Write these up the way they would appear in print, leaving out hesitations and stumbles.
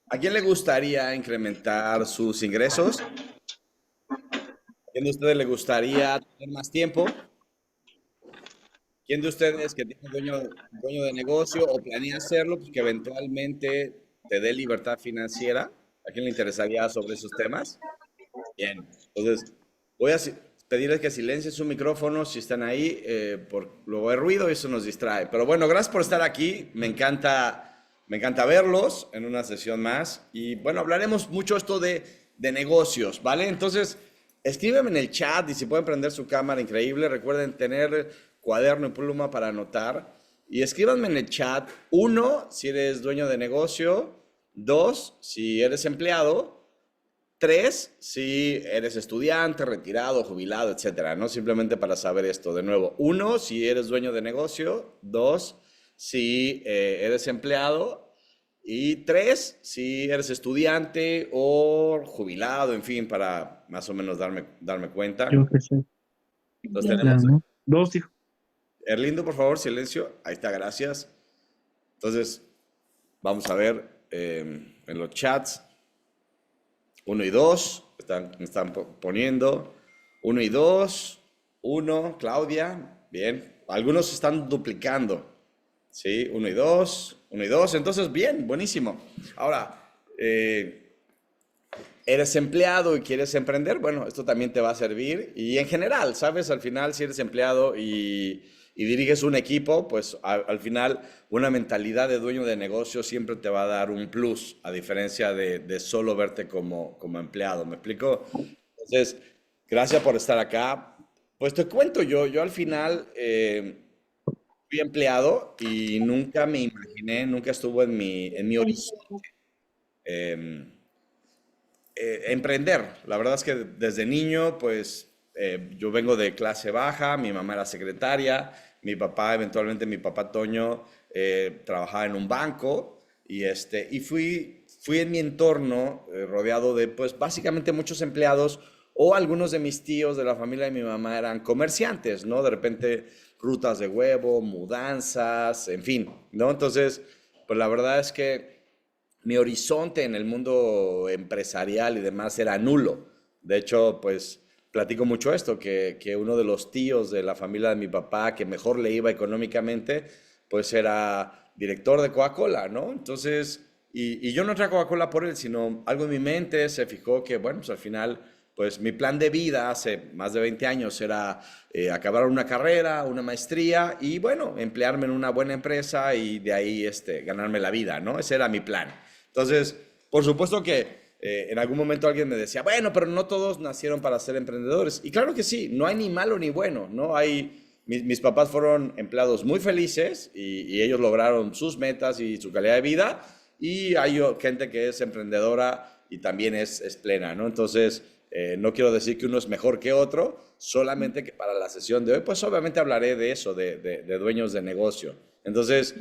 ¿A quién le gustaría incrementar sus ingresos? ¿A quién de ustedes le gustaría tener más tiempo? ¿Quién de ustedes que tiene dueño de negocio o planea hacerlo, pues que eventualmente te dé libertad financiera? ¿A quién le interesaría sobre esos temas? Bien, entonces voy a pedirles que silencien su micrófono si están ahí, por luego hay ruido y eso nos distrae. Pero bueno, gracias por estar aquí. Me encanta verlos en una sesión más. Y bueno, hablaremos mucho esto de negocios, ¿vale? Entonces, escríbeme en el chat y si pueden prender su cámara, increíble. Recuerden tener cuaderno y pluma para anotar. Y escríbanme en el chat, uno, si eres dueño de negocio, dos, si eres empleado. Tres, si eres estudiante, retirado, jubilado, etcétera, ¿no? Simplemente para saber esto. De nuevo, uno, si eres dueño de negocio. Dos, si eres empleado. Y tres, si eres estudiante o jubilado, en fin, para más o menos darme Yo cuenta. qué sé. Entonces tenemos, Claro, ¿no? Dos, hijo. Erlindo, por favor, silencio. Ahí está, gracias. Entonces, vamos a ver en los chats. Uno y dos, están poniendo. Uno y dos. Uno, Claudia. Bien. Algunos se están duplicando. Sí, uno y dos. Uno y dos. Entonces, bien, buenísimo. Ahora, eres empleado y quieres emprender, bueno, esto también te va a servir. Y en general, ¿sabes? Al final, si eres empleado y diriges un equipo, pues al final una mentalidad de dueño de negocio siempre te va a dar un plus, a diferencia de solo verte como empleado. ¿Me explico? Entonces, gracias por estar acá. Pues te cuento yo al final fui empleado y nunca me imaginé, nunca estuvo en mi horizonte. em, Emprender. La verdad es que desde niño, pues yo vengo de clase baja, mi mamá era secretaria, mi papá, eventualmente mi papá Toño, trabajaba en un banco y fui en mi entorno rodeado de, pues básicamente muchos empleados o algunos de mis tíos de la familia de mi mamá eran comerciantes, ¿no? De repente rutas de huevo, mudanzas, en fin, ¿no? Entonces, pues la verdad es que mi horizonte en el mundo empresarial y demás era nulo. De hecho, pues platico mucho esto, que uno de los tíos de la familia de mi papá que mejor le iba económicamente, pues era director de Coca-Cola, ¿no? Entonces, y yo no entré a Coca-Cola por él, sino algo en mi mente se fijó que, bueno, pues al final, pues mi plan de vida hace más de 20 años era acabar una carrera, una maestría y, bueno, emplearme en una buena empresa y de ahí ganarme la vida, ¿no? Ese era mi plan. Entonces, por supuesto que en algún momento alguien me decía, bueno, pero no todos nacieron para ser emprendedores. Y claro que sí, no hay ni malo ni bueno, ¿no? Mis papás fueron empleados muy felices y ellos lograron sus metas y su calidad de vida. Y hay gente que es emprendedora y también es plena, ¿no? Entonces, no quiero decir que uno es mejor que otro, solamente que para la sesión de hoy, pues obviamente hablaré de eso, de dueños de negocio. Entonces,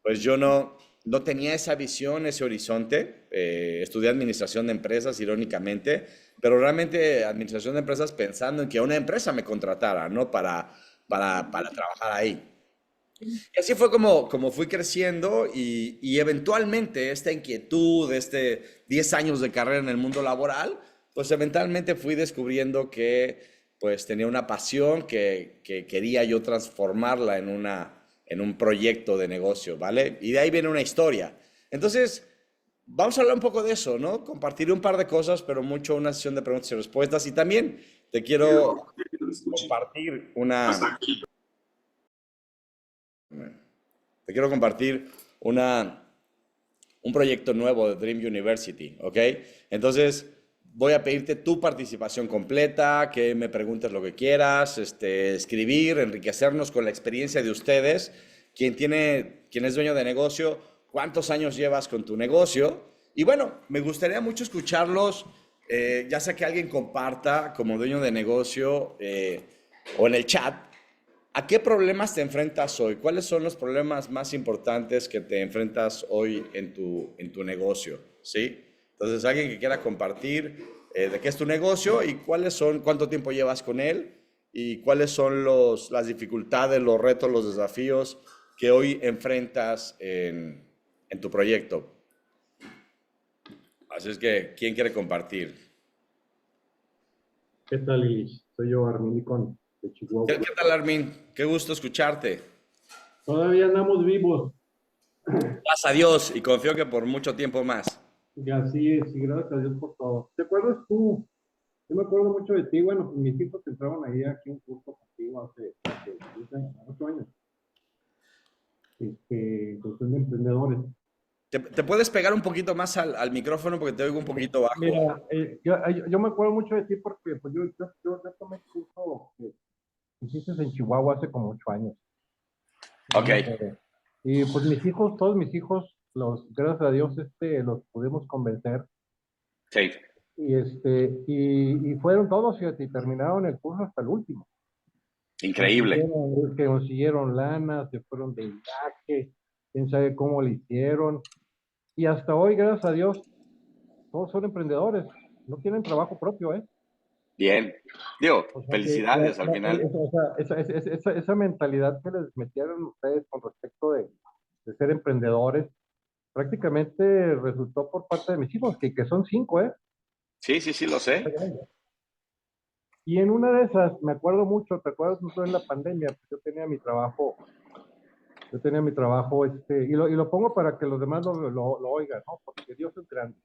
pues yo no tenía esa visión, ese horizonte. Estudié administración de empresas, irónicamente, pero realmente administración de empresas pensando en que una empresa me contratara, ¿no? Para trabajar ahí. Y así fue como fui creciendo y eventualmente esta inquietud, 10 años de carrera en el mundo laboral, pues eventualmente fui descubriendo que pues tenía una pasión que quería yo transformarla en un proyecto de negocio, ¿vale? Y de ahí viene una historia. Entonces, vamos a hablar un poco de eso, ¿no? Compartir un par de cosas, pero mucho una sesión de preguntas y respuestas. Y también te quiero compartir te quiero compartir una, un proyecto nuevo de Dream University, ¿ok? Entonces, voy a pedirte tu participación completa, que me preguntes lo que quieras, escribir, enriquecernos con la experiencia de ustedes. Quien es dueño de negocio, cuántos años llevas con tu negocio. Y bueno, me gustaría mucho escucharlos, ya sea que alguien comparta como dueño de negocio o en el chat. ¿A qué problemas te enfrentas hoy? ¿Cuáles son los problemas más importantes que te enfrentas hoy en tu negocio? ¿Sí? Entonces, alguien que quiera compartir de qué es tu negocio y cuánto tiempo llevas con él y cuáles son las dificultades, los retos, los desafíos que hoy enfrentas en tu proyecto. Así es que, ¿quién quiere compartir? ¿Qué tal, Ilich? Soy yo, Arminicón, de ¿Qué, Chihuahua. qué tal, Armin? Qué gusto escucharte. Todavía andamos vivos. Gracias a Dios y confío que por mucho tiempo más. Y así es, y gracias a Dios por todo. ¿Te acuerdas tú? Yo me acuerdo mucho de ti. Bueno, pues mis hijos entraron ahí aquí a un curso contigo hace 10 años, 8 años, en cuestión de emprendedores. ¿Te puedes pegar un poquito más al micrófono porque te oigo un poquito bajo? Mira, yo me acuerdo mucho de ti porque pues, yo tomé el curso que hiciste en Chihuahua hace como 8 años. Yo Ok, me acuerdo. Y pues mis hijos, todos mis hijos, gracias a Dios, los pudimos convencer. sí, Y fueron todos, fíjate, y terminaron el curso hasta el último. increíble. Que consiguieron lana, se fueron de viaje, quién sabe cómo lo hicieron. Y hasta hoy, gracias a Dios, todos son emprendedores, no tienen trabajo propio, ¿eh? Bien. Digo, O sea, felicidades al final. o sea, esa mentalidad que les metieron ustedes con respecto de ser emprendedores, prácticamente resultó por parte de mis hijos, que son 5, ¿eh? Sí, sí, sí, lo sé. Y en una de esas, me acuerdo mucho, ¿te acuerdas mucho en la pandemia? Pues yo tenía mi trabajo, y lo pongo para que los demás lo oigan, ¿no? Porque Dios es grande.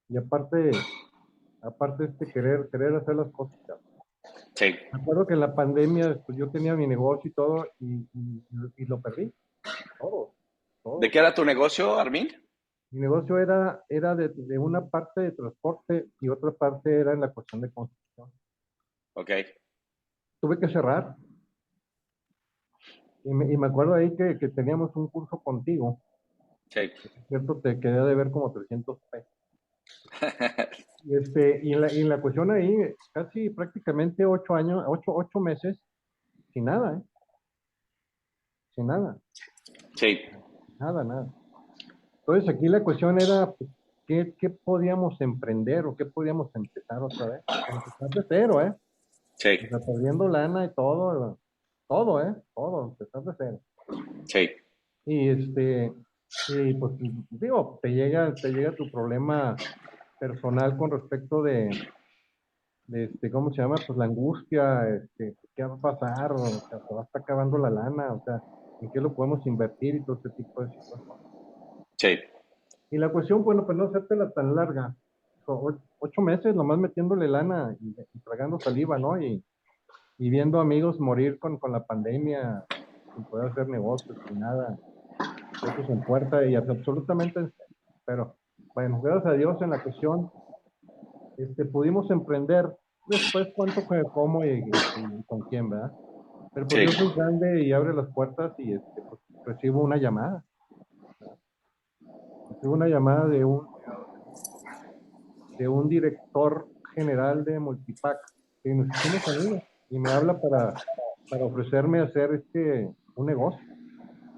Y aparte querer hacer las cosas. Sí. Me acuerdo que en la pandemia, pues yo tenía mi negocio y todo, y lo perdí, todo, ¿De todo. qué era tu negocio, Armin? Mi negocio era de una parte de transporte y otra parte era en la cuestión de construcción. Ok, Tuve que cerrar, y me acuerdo ahí que teníamos un curso contigo, sí. ¿cierto? Te quedé de ver como 300 pesos. Y la cuestión ahí, casi prácticamente 8 años, 8 meses, sin nada, ¿eh? Sin nada, Sí, nada, nada. Entonces aquí la cuestión era, pues, ¿qué podíamos emprender o qué podíamos empezar otra vez? Empezar de cero, ¿eh? sí, O sea, perdiendo lana y todo, ¿eh? Todo, empezar de cero. sí, Y y pues digo, te llega tu problema personal con respecto ¿cómo se llama? Pues la angustia, ¿qué va a pasar? O sea, se va a estar acabando la lana, o sea, ¿en qué lo podemos invertir y todo ese tipo de situaciones? sí, Y la cuestión, bueno, pues no hacértela tan larga, 8 meses nomás metiéndole lana y tragando saliva, ¿no? Y viendo amigos morir con la pandemia, sin poder hacer negocios, sin nada, puestos en puerta y absolutamente en serio. Pero bueno, gracias a Dios en la cuestión, pudimos emprender después cuánto, cómo y con quién, ¿verdad? Pero pues sí, Dios es grande y abre las puertas y pues, recibo una llamada de un director general de Multipack, que nos hicimos amigos, y me habla para ofrecerme hacer un negocio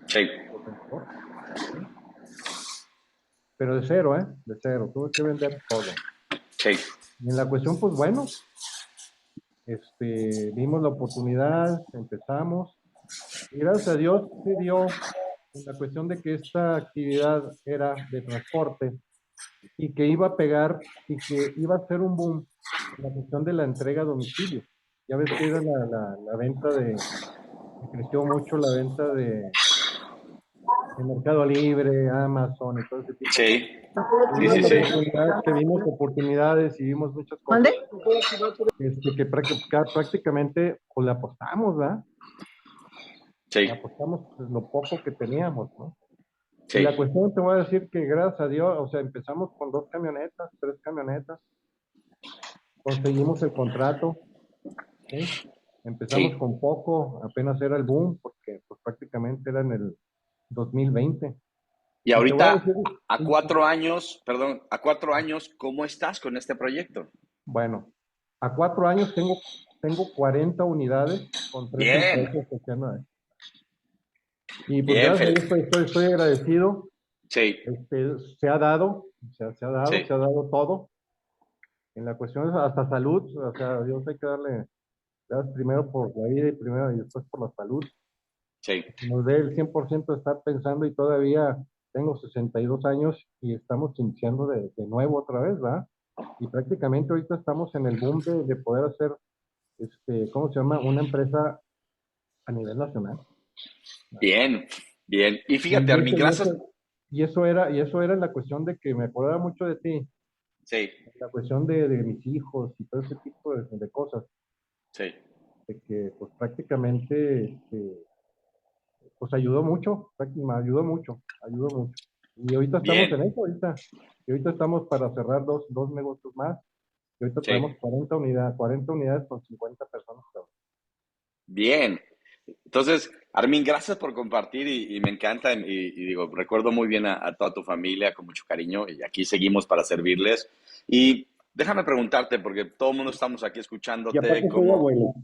sí, de transporte, ¿sí? Pero de cero, ¿eh? De cero, tuve que vender todo. sí, Y en la cuestión, pues bueno, vimos la oportunidad, empezamos, y gracias a Dios se dio en la cuestión de que esta actividad era de transporte y que iba a pegar y que iba a ser un boom en la cuestión de la entrega a domicilio. Ya ves que era la venta que creció mucho la venta de Mercado Libre, Amazon y todo ese tipo de cosas. sí, Y sí, sí, sí, vimos oportunidades y vimos muchas cosas ¿Mande? que prácticamente pues, le apostamos, ¿verdad? sí, Le apostamos pues, lo poco que teníamos, ¿no? Y sí, la cuestión te voy a decir que gracias a Dios, o sea, empezamos con 2 camionetas, 3 camionetas, conseguimos el contrato, ¿sí? Empezamos sí. con poco, apenas era el boom, porque pues, prácticamente era en el 2020. Y Y te voy a ahorita, decir, a y- 4 años, perdón, a 4 años, ¿cómo estás con este proyecto? bueno, a 4 años tengo 40 unidades con 3 empresas Bien, que se han. Y pues bien, gracias a Fel. Dios estoy agradecido. Sí, Se ha dado, sí, se ha dado todo. En la cuestión hasta salud, o sea, Dios hay que darle gracias primero por la vida y después por la salud. sí, Nos dé el 100% de estar pensando y todavía tengo 62 años y estamos iniciando de nuevo otra vez, ¿verdad? Y prácticamente ahorita estamos en el boom de poder hacer, ¿cómo se llama? Una empresa a nivel nacional. Bien, bien. Y fíjate, Y Armin, eso, y gracias. eso, y eso era la cuestión de que me acordaba mucho de ti, Sí, la cuestión de mis hijos y todo ese tipo de cosas, sí. de que pues prácticamente, pues ayudó mucho, me ayudó mucho. Y ahorita estamos Bien, en eso, y ahorita estamos para cerrar dos negocios más, y ahorita sí. traemos 40 unidades con 50 personas trabajando. Bien. Entonces, Armin, gracias por compartir y me encanta y digo, recuerdo muy bien a toda tu familia con mucho cariño y aquí seguimos para servirles. Y déjame preguntarte, porque todo el mundo estamos aquí Y escuchándote, aparte soy abuelo.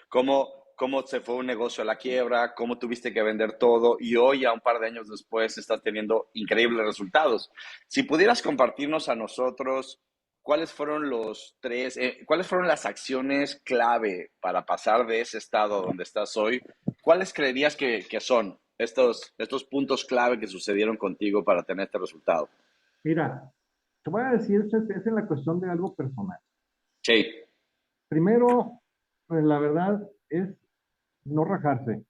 cómo se fue un negocio a la quiebra, cómo tuviste que vender todo y hoy, a un par de años después, estás teniendo increíbles resultados. Si pudieras compartirnos a nosotros cuáles fueron las acciones clave para pasar de ese estado donde estás hoy, ¿cuáles creerías que son estos puntos clave que sucedieron contigo para tener este resultado? Mira, te voy a decir, es en la cuestión de algo personal. Sí, Primero, pues, la verdad es no rajarse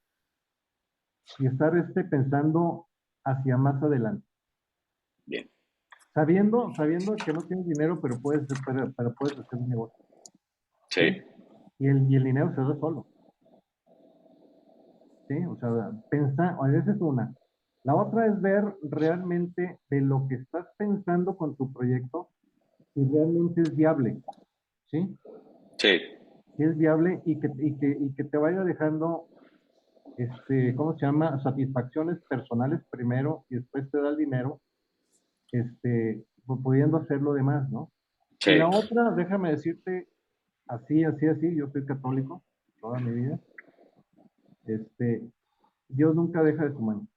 y estar pensando hacia más adelante. bien, Sabiendo que no tienes dinero, pero puedes hacer un negocio, sí, ¿sí? Y el dinero se da solo, ¿sí? O sea, pensar, esa es una. La otra es ver realmente de lo que estás pensando con tu proyecto si realmente es viable, ¿sí? sí, Si es viable y que te vaya dejando, ¿cómo se llama? Satisfacciones personales primero y después te da el dinero, pudiendo hacer lo demás, ¿no? Y sí, la otra, déjame decirte, así, yo soy católico toda mi vida, Dios nunca deja de su mano,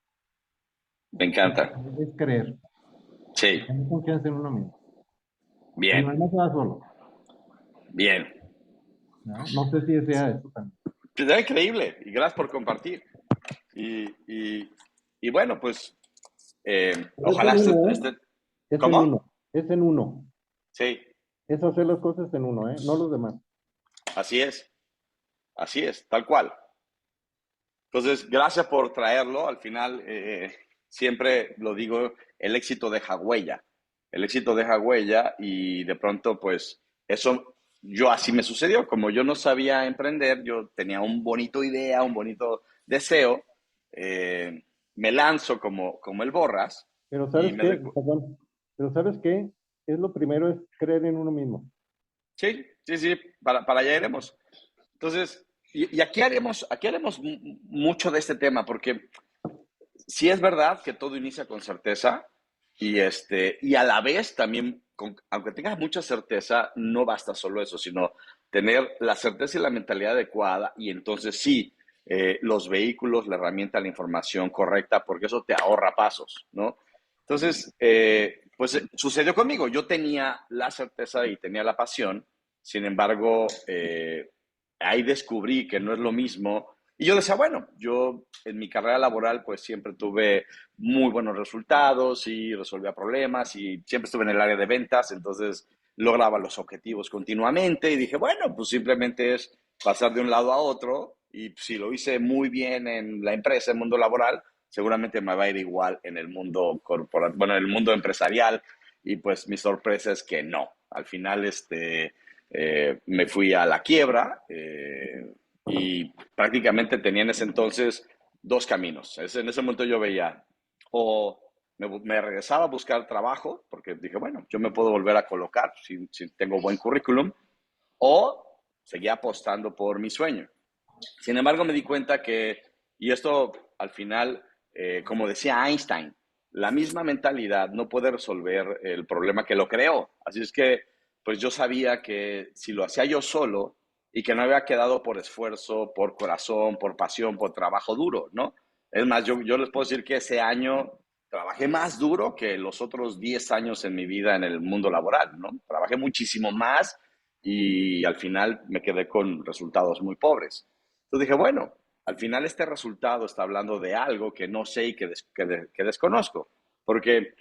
me encanta. es creer y Sí, tener confianza en uno mismo. Y lo bien, demás se da solo, bien. ¿no? No sé si sea eso también. Pues, increíble y gracias por compartir. Y, y, y bueno, pues Pero es ojalá en uno, ¿eh? Es en ¿Cómo? uno, es en uno. Sí, Es hacer las cosas en uno, ¿eh? No los demás. así es, tal cual. Entonces, gracias por traerlo. Al final, siempre lo digo, el éxito deja huella. El éxito deja huella y de pronto, pues, eso, yo así me sucedió. Como yo no sabía emprender, yo tenía un bonito idea, un bonito deseo, me lanzo como el Borras Pero y ¿sabes me qué? doy, Perdón. Pero ¿sabes qué? Es lo primero es creer en uno mismo. sí, sí, sí, para allá iremos. Entonces, y aquí haremos mucho de este tema, porque sí es verdad que todo inicia con certeza y a la vez también, aunque tengas mucha certeza, no basta solo eso, sino tener la certeza y la mentalidad adecuada y entonces sí, los vehículos, la herramienta, la información correcta, porque eso te ahorra pasos, ¿no? Entonces, pues sucedió conmigo. Yo tenía la certeza y tenía la pasión, sin embargo, ahí descubrí que no es lo mismo. Y yo decía, bueno, yo en mi carrera laboral pues siempre tuve muy buenos resultados y resolvía problemas y siempre estuve en el área de ventas, entonces lograba los objetivos continuamente y dije, bueno, pues simplemente es pasar de un lado a otro y si lo hice muy bien en la empresa, en el mundo laboral, seguramente me va a ir igual en el mundo corporativo, bueno, en el mundo empresarial y pues mi sorpresa es que no. Al final, me fui a la quiebra y prácticamente tenía en ese entonces dos caminos. En ese momento yo veía o me regresaba a buscar trabajo, porque dije, bueno, yo me puedo volver a colocar si tengo buen currículum, o seguía apostando por mi sueño. Sin embargo, me di cuenta y esto al final, como decía Einstein, la misma mentalidad no puede resolver el problema que lo creó. Así es que, pues yo sabía que si lo hacía yo solo y que no había quedado por esfuerzo, por corazón, por pasión, por trabajo duro, ¿no? Es más, yo les puedo decir que ese año trabajé más duro que los otros 10 años en mi vida en el mundo laboral, ¿no? Trabajé muchísimo más y al final me quedé con resultados muy pobres. Entonces dije, bueno, al final este resultado está hablando de algo que no sé y que desconozco. Porque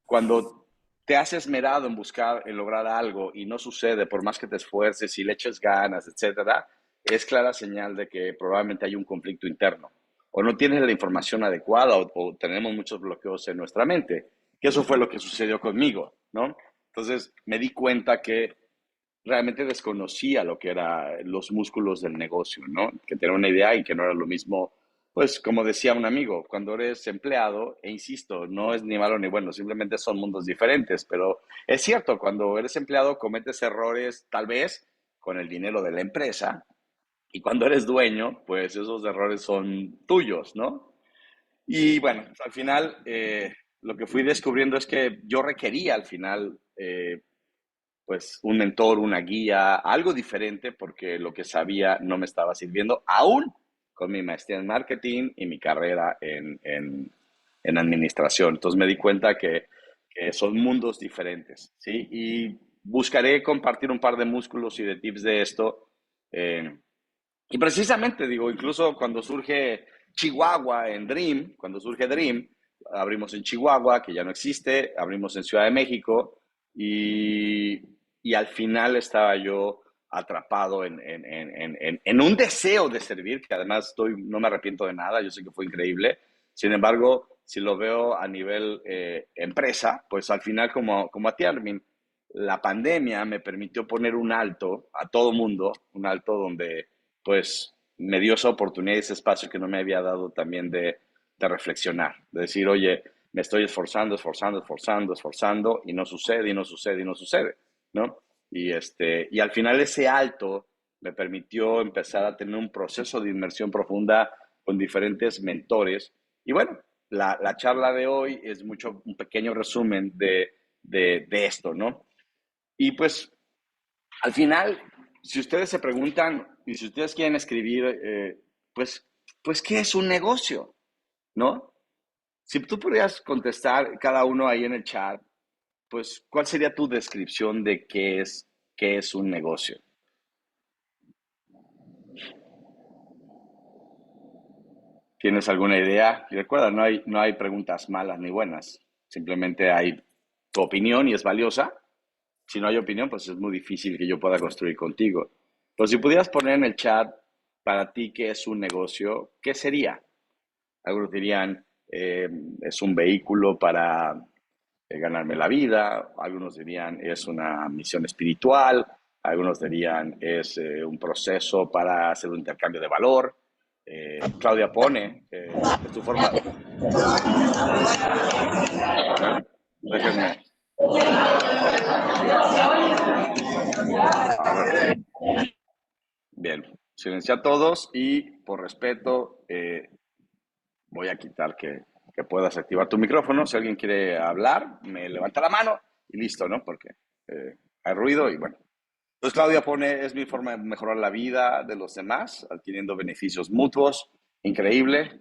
cuando te has esmerado en buscar, en lograr algo y no sucede, por más que te esfuerces y le eches ganas, etcétera, es clara señal de que probablemente hay un conflicto interno. O no tienes la información adecuada o tenemos muchos bloqueos en nuestra mente. Que eso fue lo que sucedió conmigo, ¿no? Entonces me di cuenta que realmente desconocía lo que eran los músculos del negocio, ¿no? Que tenía una idea y que no era lo mismo, pues como decía un amigo, cuando eres empleado, e insisto, no es ni malo ni bueno, simplemente son mundos diferentes, pero es cierto, cuando eres empleado cometes errores tal vez con el dinero de la empresa y cuando eres dueño, pues esos errores son tuyos, ¿no? Y bueno, al final lo que fui descubriendo es que yo requería al final pues un mentor, una guía, algo diferente porque lo que sabía no me estaba sirviendo, aún con mi maestría en marketing y mi carrera en administración. Entonces me di cuenta que son mundos diferentes, ¿sí? Y buscaré compartir un par de músculos y de tips de esto. Y precisamente, digo, incluso cuando surge Chihuahua en Dream, cuando surge Dream, abrimos en Chihuahua, que ya no existe, abrimos en Ciudad de México y, y al final estaba yo atrapado en un deseo de servir, que además no me arrepiento de nada, yo sé que fue increíble. Sin embargo, si lo veo a nivel empresa, pues al final, como a ti, Armin, la pandemia me permitió poner un alto a todo mundo, un alto donde pues me dio esa oportunidad y ese espacio que no me había dado también de reflexionar, de decir, oye, me estoy esforzando, esforzando, esforzando, esforzando y no sucede, y no sucede, y no sucede, ¿no? Y al final ese alto me permitió empezar a tener un proceso de inmersión profunda con diferentes mentores. Y bueno, la charla de hoy es un pequeño resumen de esto, ¿no? Y pues al final, si ustedes se preguntan y si ustedes quieren escribir, pues, pues, ¿qué es un negocio? ¿No? Si tú pudieras contestar cada uno ahí en el chat, pues, ¿cuál sería tu descripción de qué es un negocio? ¿Tienes alguna idea? Y recuerda, no hay preguntas malas ni buenas. Simplemente hay tu opinión y es valiosa. Si no hay opinión, pues es muy difícil que yo pueda construir contigo. Pero si pudieras poner en el chat para ti qué es un negocio, ¿qué sería? Algunos dirían, es un vehículo para ganarme la vida, algunos dirían, es una misión espiritual, algunos dirían, es un proceso para hacer un intercambio de valor. Claudia pone, es tu forma... A ver, déjenme... A ver, bien, silencia a todos y por respeto voy a quitar que puedas activar tu micrófono. Si alguien quiere hablar, me levanta la mano y listo, ¿no? Porque hay ruido y bueno. Entonces Claudia pone, es mi forma de mejorar la vida de los demás, adquiriendo beneficios mutuos. Increíble.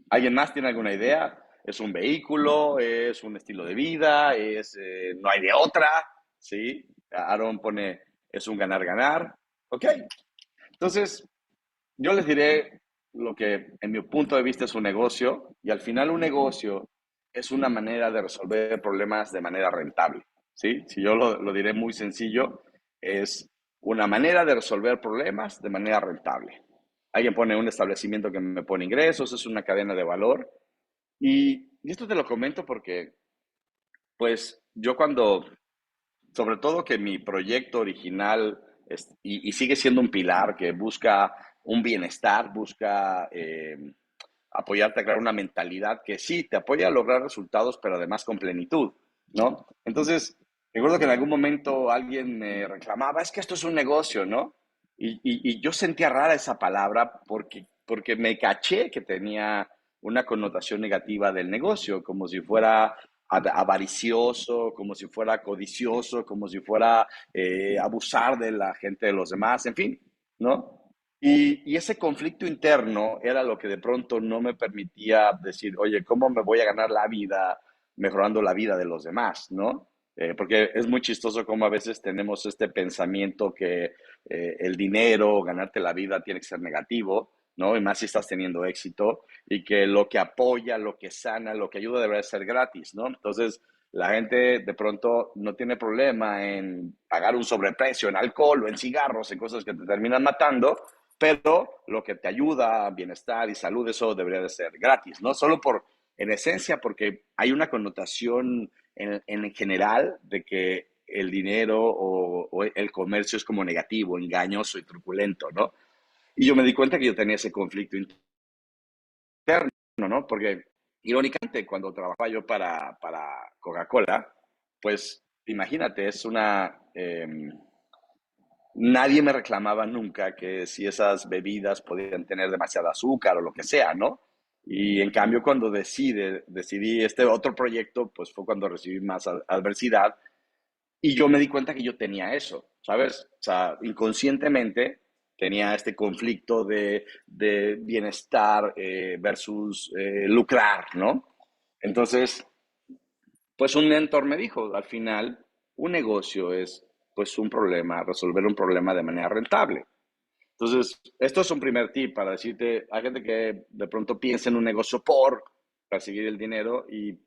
¿Alguien más tiene alguna idea? ¿Es un vehículo? ¿Es un estilo de vida? No hay de otra? ¿Sí? Aaron pone, es un ganar-ganar. Ok. Entonces, yo les diré lo que en mi punto de vista es un negocio y al final un negocio es una manera de resolver problemas de manera rentable, ¿sí? Si yo lo diré muy sencillo, es una manera de resolver problemas de manera rentable. Alguien pone un establecimiento que me pone ingresos, es una cadena de valor y esto te lo comento porque pues yo cuando sobre todo que mi proyecto original y sigue siendo un pilar que busca un bienestar, busca apoyarte a crear una mentalidad que sí, te apoya a lograr resultados, pero además con plenitud, ¿no? Entonces, recuerdo que en algún momento alguien me reclamaba, es que esto es un negocio, ¿no? Y yo sentía rara esa palabra porque me caché que tenía una connotación negativa del negocio, como si fuera avaricioso, como si fuera codicioso, como si fuera abusar de la gente de los demás, en fin, ¿no? Y ese conflicto interno era lo que de pronto no me permitía decir, oye, ¿cómo me voy a ganar la vida mejorando la vida de los demás, ¿no? Porque es muy chistoso como a veces tenemos este pensamiento que el dinero, ganarte la vida tiene que ser negativo ¿no? Y más si estás teniendo éxito y que lo que apoya, lo que sana, lo que ayuda debería ser gratis, ¿no? Entonces, la gente de pronto no tiene problema en pagar un sobreprecio en alcohol o en cigarros, en cosas que te terminan matando, pero lo que te ayuda a bienestar y salud, eso debería de ser gratis, ¿no? Solo por, en esencia, porque hay una connotación en general de que el dinero o el comercio es como negativo, engañoso y truculento, ¿no? Y yo me di cuenta que yo tenía ese conflicto interno, ¿no? Porque, irónicamente, cuando trabajaba yo para Coca-Cola, pues imagínate, es una... nadie me reclamaba nunca que si esas bebidas podían tener demasiado azúcar o lo que sea, ¿no? Y en cambio, cuando decidí este otro proyecto, pues fue cuando recibí más adversidad y yo me di cuenta que yo tenía eso, ¿sabes? O sea, inconscientemente tenía este conflicto de bienestar versus lucrar, ¿no? Entonces, pues un mentor me dijo, al final, un negocio es pues un problema, resolver un problema de manera rentable. Entonces, esto es un primer tip para decirte, hay gente que de pronto piensa en un negocio por perseguir el dinero y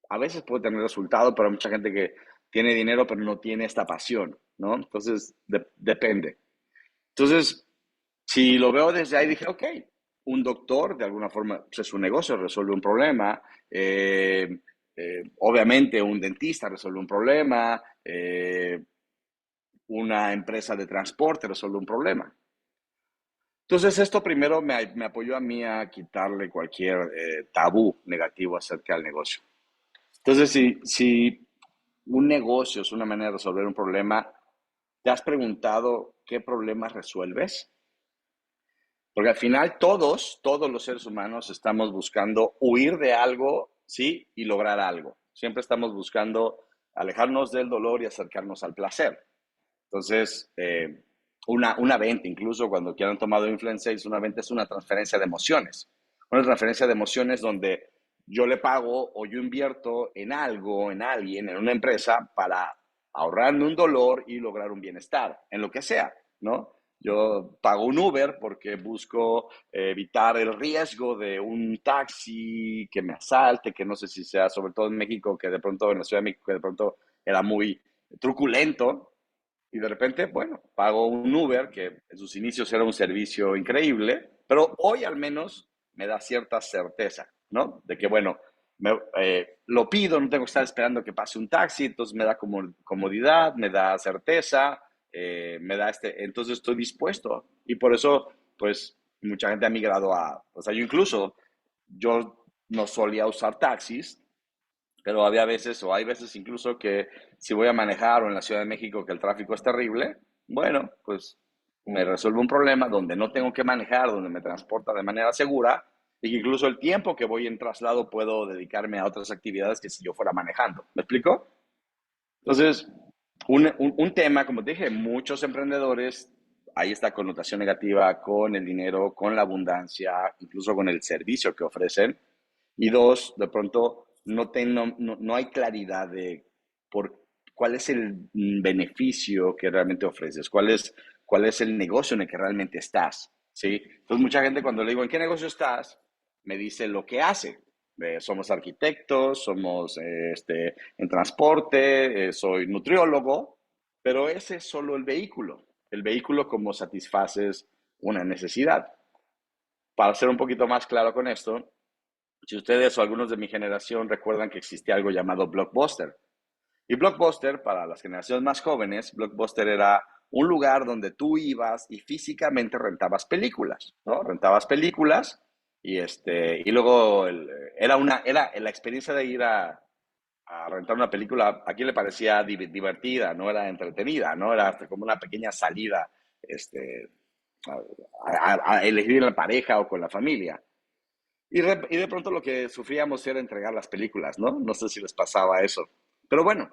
a veces puede tener resultado, pero hay mucha gente que tiene dinero pero no tiene esta pasión, ¿no? Entonces, depende. Entonces, si lo veo desde ahí, dije, ok, un doctor de alguna forma pues, es un negocio, resuelve un problema. Obviamente un dentista resuelve un problema. Una empresa de transporte resuelve un problema. Entonces, esto primero me apoyó a mí a quitarle cualquier tabú negativo acerca del negocio. Entonces, si un negocio es una manera de resolver un problema, ¿te has preguntado qué problemas resuelves? Porque al final todos los seres humanos estamos buscando huir de algo, ¿sí? Y lograr algo. Siempre estamos buscando alejarnos del dolor y acercarnos al placer. Entonces, una venta, incluso cuando quieran tomado Influence, una venta es una transferencia de emociones. Una transferencia de emociones donde yo le pago o yo invierto en algo, en alguien, en una empresa para ahorrarme un dolor y lograr un bienestar, en lo que sea, ¿no? Yo pago un Uber porque busco evitar el riesgo de un taxi que me asalte, que no sé si sea, sobre todo en México, que de pronto, en la Ciudad de México, que de pronto era muy truculento, y de repente, bueno, pago un Uber, que en sus inicios era un servicio increíble, pero hoy al menos me da cierta certeza, ¿no? De que, bueno, lo pido, no tengo que estar esperando que pase un taxi, entonces me da comodidad, me da certeza, me da entonces estoy dispuesto. Y por eso, pues, mucha gente ha migrado o sea, yo incluso, yo no solía usar taxis, pero había veces, o hay veces incluso que si voy a manejar o en la Ciudad de México que el tráfico es terrible, bueno, pues me resuelve un problema donde no tengo que manejar, donde me transporta de manera segura y que incluso el tiempo que voy en traslado puedo dedicarme a otras actividades que si yo fuera manejando. ¿Me explico? Entonces, un tema, como te dije, muchos emprendedores, hay esta connotación negativa con el dinero, con la abundancia, incluso con el servicio que ofrecen. Y dos, de pronto no hay claridad de por cuál es el beneficio que realmente ofreces, cuál es el negocio en el que realmente estás, ¿sí? Entonces, mucha gente cuando le digo, ¿en qué negocio estás? Me dice lo que hace. Somos arquitectos, somos en transporte, soy nutriólogo, pero ese es solo el vehículo como satisfaces una necesidad. Para ser un poquito más claro con esto, si ustedes o algunos de mi generación recuerdan que existía algo llamado Blockbuster. Y Blockbuster, para las generaciones más jóvenes, Blockbuster era un lugar donde tú ibas y físicamente rentabas películas, ¿no? Rentabas películas y luego era la experiencia de ir a rentar una película, aquí le parecía divertida, no era entretenida, ¿no? Era hasta como una pequeña salida este, a elegir la pareja o con la familia. Y de pronto lo que sufríamos era entregar las películas, ¿no? No sé si les pasaba eso. Pero bueno,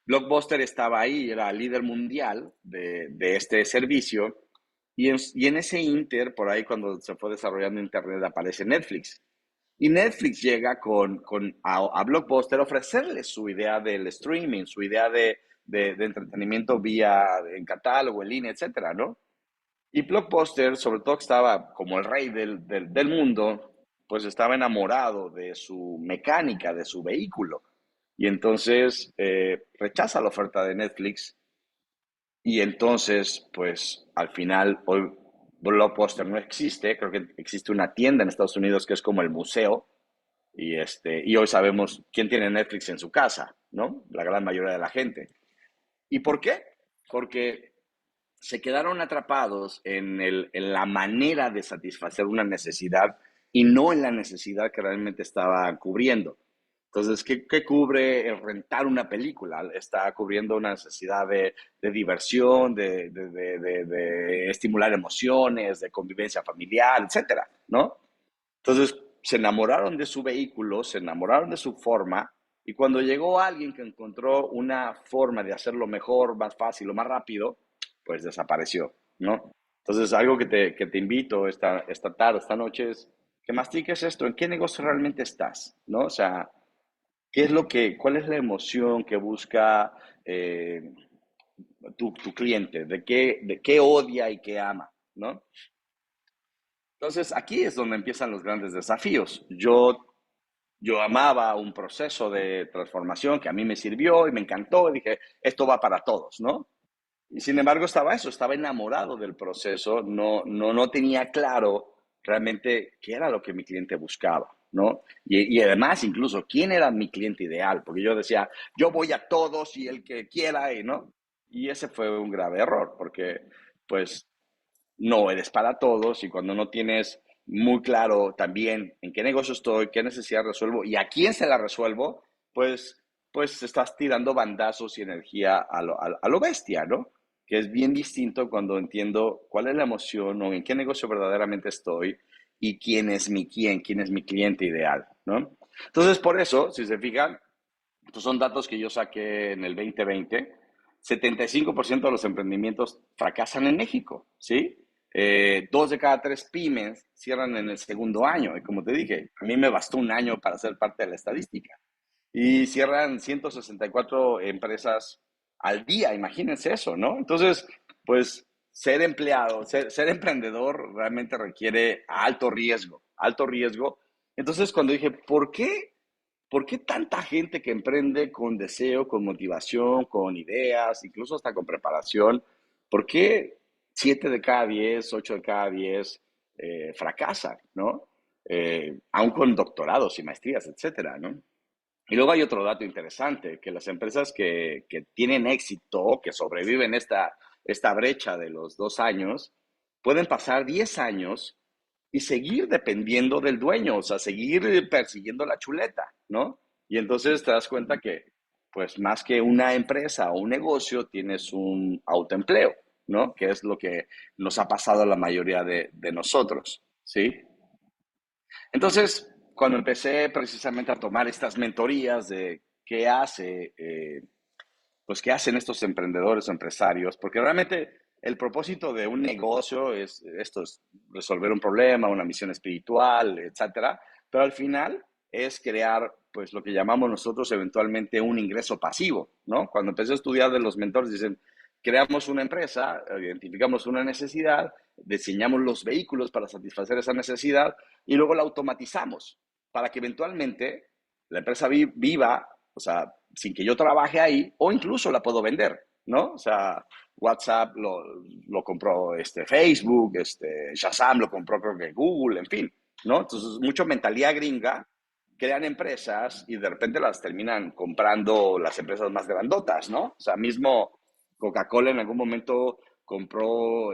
Blockbuster estaba ahí, era líder mundial de este servicio. Y en ese inter, por ahí cuando se fue desarrollando Internet, aparece Netflix. Y Netflix llega a Blockbuster a ofrecerles su idea del streaming, su idea de entretenimiento vía en catálogo, en línea, etcétera, ¿no? Y Blockbuster, sobre todo que estaba como el rey del mundo, pues estaba enamorado de su mecánica, de su vehículo. Y entonces rechaza la oferta de Netflix y entonces, pues al final, hoy Blockbuster no existe, creo que existe una tienda en Estados Unidos que es como el museo, y hoy sabemos quién tiene Netflix en su casa, ¿no? La gran mayoría de la gente. ¿Y por qué? Porque se quedaron atrapados en la manera de satisfacer una necesidad y no en la necesidad que realmente estaba cubriendo. Entonces, ¿qué cubre el rentar una película? Está cubriendo una necesidad de diversión, de estimular emociones, de convivencia familiar, etcétera, ¿no? Entonces, se enamoraron de su vehículo, se enamoraron de su forma, y cuando llegó alguien que encontró una forma de hacerlo mejor, más fácil o más rápido, pues desapareció, ¿no? Entonces, algo que te invito esta tarde, esta noche, es que mastiques esto, ¿en qué negocio realmente estás? ¿No? O sea, cuál es la emoción que busca tu cliente? ¿De qué odia y qué ama? ¿No? Entonces, aquí es donde empiezan los grandes desafíos. Yo amaba un proceso de transformación que a mí me sirvió y me encantó y dije, esto va para todos, ¿no? Y sin embargo estaba enamorado del proceso, no tenía claro realmente qué era lo que mi cliente buscaba, ¿no? Y además incluso quién era mi cliente ideal, porque yo decía, yo voy a todos y el que quiera, y no. Y ese fue un grave error, porque pues no eres para todos y cuando no tienes muy claro también en qué negocio estoy, qué necesidad resuelvo y a quién se la resuelvo, pues estás tirando bandazos y energía a lo bestia, ¿no? Que es bien distinto cuando entiendo cuál es la emoción o en qué negocio verdaderamente estoy y quién es mi cliente ideal, ¿no? Entonces, por eso, si se fijan, estos son datos que yo saqué en el 2020. 75% de los emprendimientos fracasan en México, ¿sí? Dos de cada tres pymes cierran en el segundo año. Y como te dije, a mí me bastó un año para ser parte de la estadística. Y cierran 164 empresas al día, imagínense eso, ¿no? Entonces, pues ser empleado, ser emprendedor realmente requiere alto riesgo, alto riesgo. Entonces, cuando dije, ¿por qué tanta gente que emprende con deseo, con motivación, con ideas, incluso hasta con preparación? ¿Por qué 7 de cada 10, 8 de cada 10 fracasan, ¿no? Aún con doctorados y maestrías, etcétera, ¿no? Y luego hay otro dato interesante, que las empresas que tienen éxito, que sobreviven esta brecha de los 2 años, pueden pasar 10 años y seguir dependiendo del dueño, o sea, seguir persiguiendo la chuleta, ¿no? Y entonces te das cuenta que, pues más que una empresa o un negocio, tienes un autoempleo, ¿no? Que es lo que nos ha pasado a la mayoría de nosotros, ¿sí? Entonces, cuando empecé precisamente a tomar estas mentorías de pues qué hacen estos emprendedores o empresarios, porque realmente el propósito de un negocio es resolver un problema, una misión espiritual, etcétera, pero al final es crear, pues lo que llamamos nosotros eventualmente un ingreso pasivo, ¿no? Cuando empecé a estudiar de los mentores, dicen, creamos una empresa, identificamos una necesidad, diseñamos los vehículos para satisfacer esa necesidad y luego la automatizamos para que eventualmente la empresa viva, o sea, sin que yo trabaje ahí, o incluso la puedo vender, ¿no? O sea, WhatsApp lo compró Facebook, Shazam lo compró creo que Google, en fin, ¿no? Entonces, mucho mentalidad gringa, crean empresas y de repente las terminan comprando las empresas más grandotas, ¿no? O sea, mismo Coca-Cola en algún momento compró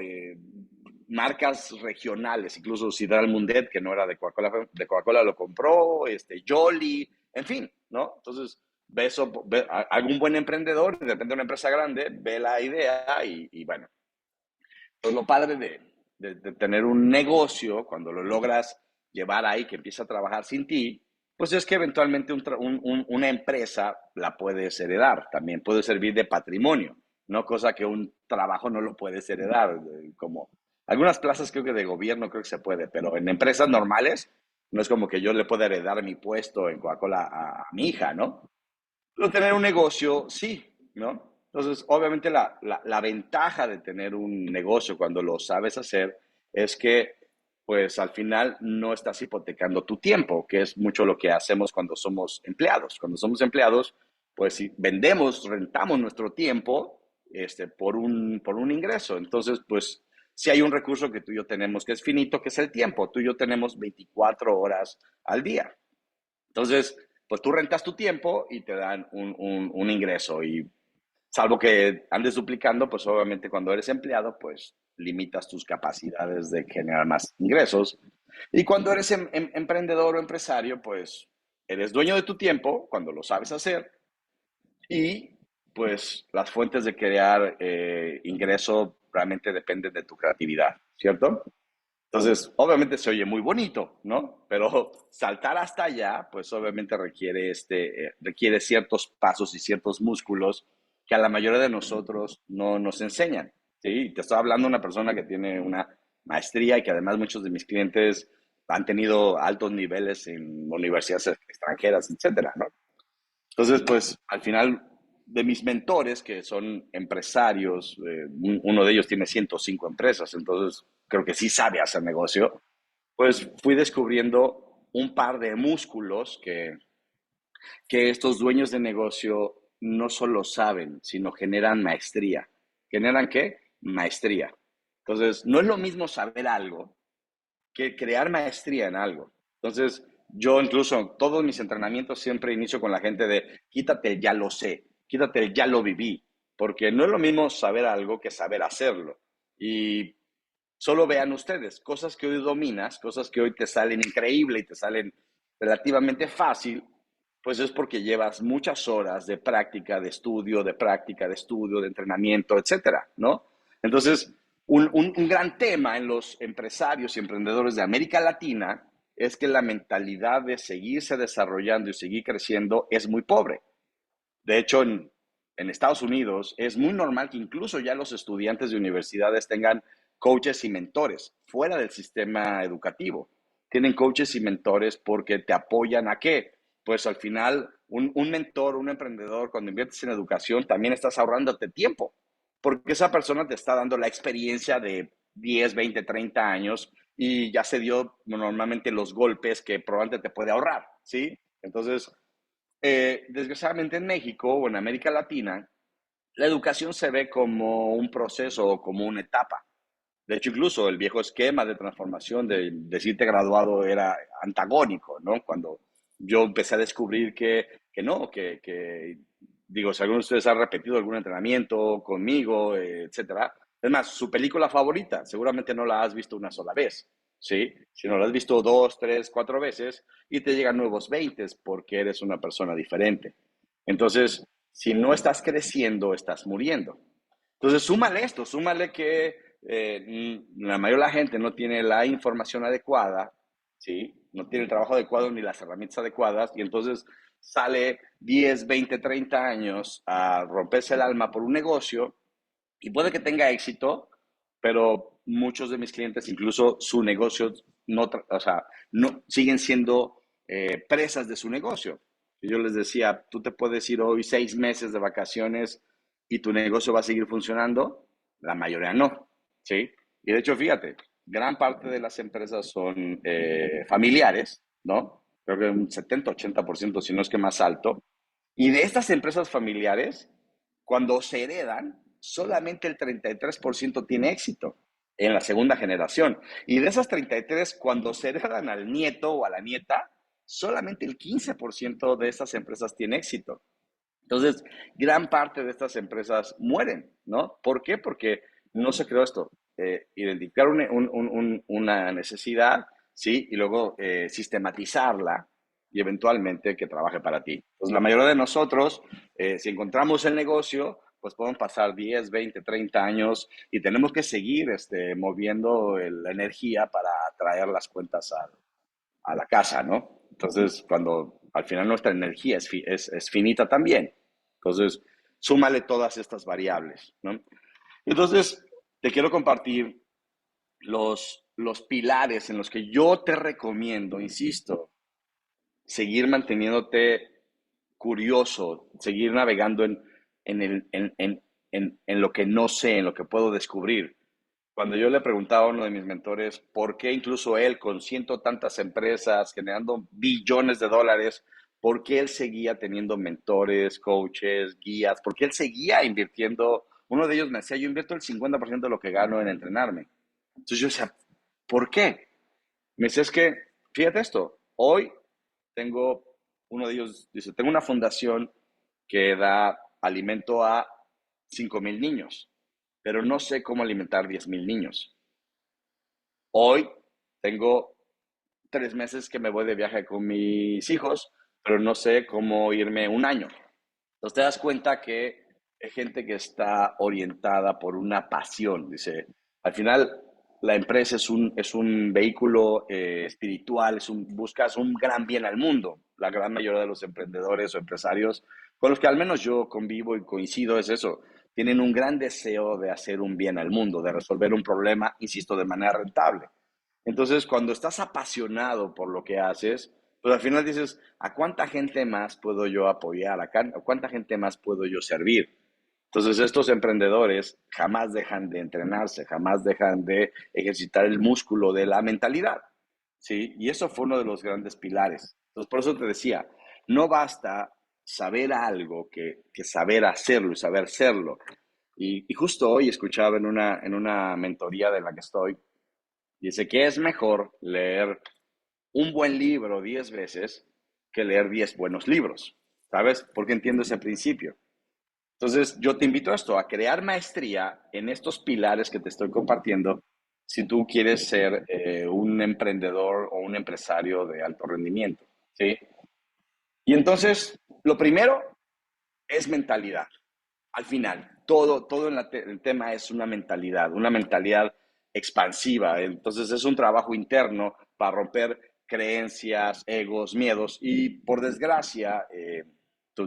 marcas regionales, incluso Sidral Mundet, que no era de Coca-Cola lo compró, Jolly, en fin, ¿no? Entonces, algún buen emprendedor, de repente una empresa grande, ve la idea y bueno, pues lo padre de tener un negocio, cuando lo logras llevar ahí, que empieza a trabajar sin ti, pues es que eventualmente una empresa la puedes heredar, también puede servir de patrimonio, ¿no? Cosa que un trabajo no lo puedes heredar, como algunas plazas creo que de gobierno creo que se puede, pero en empresas normales no es como que yo le pueda heredar mi puesto en Coca-Cola a mi hija, ¿no? Pero tener un negocio, sí, ¿no? Entonces, obviamente la ventaja de tener un negocio cuando lo sabes hacer es que, pues al final no estás hipotecando tu tiempo, que es mucho lo que hacemos cuando somos empleados. Cuando somos empleados, pues si vendemos, rentamos nuestro tiempo por un ingreso. Entonces, pues si hay un recurso que tú y yo tenemos que es finito, que es el tiempo. Tú y yo tenemos 24 horas al día. Entonces, pues tú rentas tu tiempo y te dan un ingreso. Y salvo que andes duplicando, pues obviamente cuando eres empleado, pues limitas tus capacidades de generar más ingresos. Y cuando eres emprendedor o empresario, pues eres dueño de tu tiempo cuando lo sabes hacer y pues las fuentes de crear ingreso realmente dependen de tu creatividad, ¿cierto? Entonces, obviamente se oye muy bonito, ¿no? Pero saltar hasta allá, pues obviamente requiere ciertos pasos y ciertos músculos que a la mayoría de nosotros no nos enseñan, ¿sí? Te estoy hablando de una persona que tiene una maestría y que además muchos de mis clientes han tenido altos niveles en universidades extranjeras, etcétera, ¿no? Entonces, pues al final de mis mentores, que son empresarios, uno de ellos tiene 105 empresas, entonces creo que sí sabe hacer negocio, pues fui descubriendo un par de músculos que estos dueños de negocio no solo saben, sino generan maestría. ¿Generan qué? Maestría. Entonces, no es lo mismo saber algo que crear maestría en algo. Entonces, yo incluso en todos mis entrenamientos siempre inicio con la gente de quítate el ya lo sé, quítate el ya lo viví, porque no es lo mismo saber algo que saber hacerlo. Y solo vean ustedes, cosas que hoy dominas, cosas que hoy te salen increíble y te salen relativamente fácil, pues es porque llevas muchas horas de práctica, de estudio, de práctica, de estudio, de entrenamiento, etcétera, ¿no? Entonces, un gran tema en los empresarios y emprendedores de América Latina es que la mentalidad de seguirse desarrollando y seguir creciendo es muy pobre. De hecho, en Estados Unidos es muy normal que incluso ya los estudiantes de universidades tengan coaches y mentores fuera del sistema educativo. Tienen coaches y mentores porque te apoyan a qué. Pues al final, un mentor, un emprendedor, cuando inviertes en educación, también estás ahorrándote tiempo, porque esa persona te está dando la experiencia de 10, 20, 30 años y ya se dio normalmente los golpes que probablemente te puede ahorrar, ¿sí? Entonces, desgraciadamente en México o en América Latina, la educación se ve como un proceso o como una etapa. De hecho, incluso el viejo esquema de transformación de decirte graduado era antagónico, ¿no? Cuando yo empecé a descubrir que no, digo, si alguno de ustedes ha repetido algún entrenamiento conmigo, etcétera. Es más, su película favorita, seguramente no la has visto una sola vez, ¿sí? Si no la has visto 2, 3, 4 veces y te llegan nuevos 20 porque eres una persona diferente. Entonces, si no estás creciendo, estás muriendo. Entonces, súmale esto, súmale que la mayoría de la gente no tiene la información adecuada, ¿sí? No tiene el trabajo adecuado ni las herramientas adecuadas y entonces sale 10, 20, 30 años a romperse el alma por un negocio y puede que tenga éxito, pero muchos de mis clientes, incluso su negocio, no, o sea, no, siguen siendo presas de su negocio. Y yo les decía, tú te puedes ir hoy 6 meses de vacaciones y tu negocio va a seguir funcionando. La mayoría no, ¿sí? Y de hecho, fíjate, gran parte de las empresas son familiares, ¿no? Creo que un 70-80%, si no es que más alto. Y de estas empresas familiares, cuando se heredan, solamente el 33% tiene éxito en la segunda generación. Y de esas 33, cuando se heredan al nieto o a la nieta, solamente el 15% de estas empresas tiene éxito. Entonces, gran parte de estas empresas mueren, ¿no? ¿Por qué? Porque no se creó esto. Identificar una necesidad, ¿sí? Y luego sistematizarla y eventualmente que trabaje para ti. Pues la mayoría de nosotros, si encontramos el negocio, pues podemos pasar 10, 20, 30 años y tenemos que seguir moviendo la energía para traer las cuentas a la casa, ¿no? Entonces, cuando al final nuestra energía es finita también. Entonces, súmale todas estas variables, ¿no? Entonces, te quiero compartir los pilares en los que yo te recomiendo, insisto, seguir manteniéndote curioso, seguir navegando en lo que no sé, en lo que puedo descubrir. Cuando yo le preguntaba a uno de mis mentores por qué incluso él, con ciento tantas empresas, generando billones de dólares, por qué él seguía teniendo mentores, coaches, guías, por qué él seguía invirtiendo. Uno de ellos me decía, yo invierto el 50% de lo que gano en entrenarme. Entonces yo decía, ¿por qué? Me dice, es que, fíjate esto, hoy tengo, uno de ellos dice, tengo una fundación que da alimento a 5,000 niños, pero no sé cómo alimentar 10,000 niños. Hoy tengo 3 meses que me voy de viaje con mis hijos, pero no sé cómo irme un año. Entonces te das cuenta que hay gente que está orientada por una pasión. Dice, al final la empresa es un vehículo espiritual, buscas un gran bien al mundo. La gran mayoría de los emprendedores o empresarios con los que al menos yo convivo y coincido es eso. Tienen un gran deseo de hacer un bien al mundo, de resolver un problema, insisto, de manera rentable. Entonces, cuando estás apasionado por lo que haces, pues al final dices, ¿a cuánta gente más puedo yo apoyar? ¿A cuánta gente más puedo yo servir? Entonces, estos emprendedores jamás dejan de entrenarse, jamás dejan de ejercitar el músculo de la mentalidad, ¿sí? Y eso fue uno de los grandes pilares. Entonces, por eso te decía, no basta saber algo que saber hacerlo y saber serlo. Y justo hoy escuchaba en una mentoría de la que estoy, dice que es mejor leer un buen libro 10 veces que leer 10 buenos libros, ¿sabes? Porque entiendo ese principio. Entonces, yo te invito a esto, a crear maestría en estos pilares que te estoy compartiendo si tú quieres ser un emprendedor o un empresario de alto rendimiento, ¿sí? Y entonces, lo primero es mentalidad. Al final, todo en el tema es una mentalidad expansiva. Entonces es un trabajo interno para romper creencias, egos, miedos. Y por desgracia,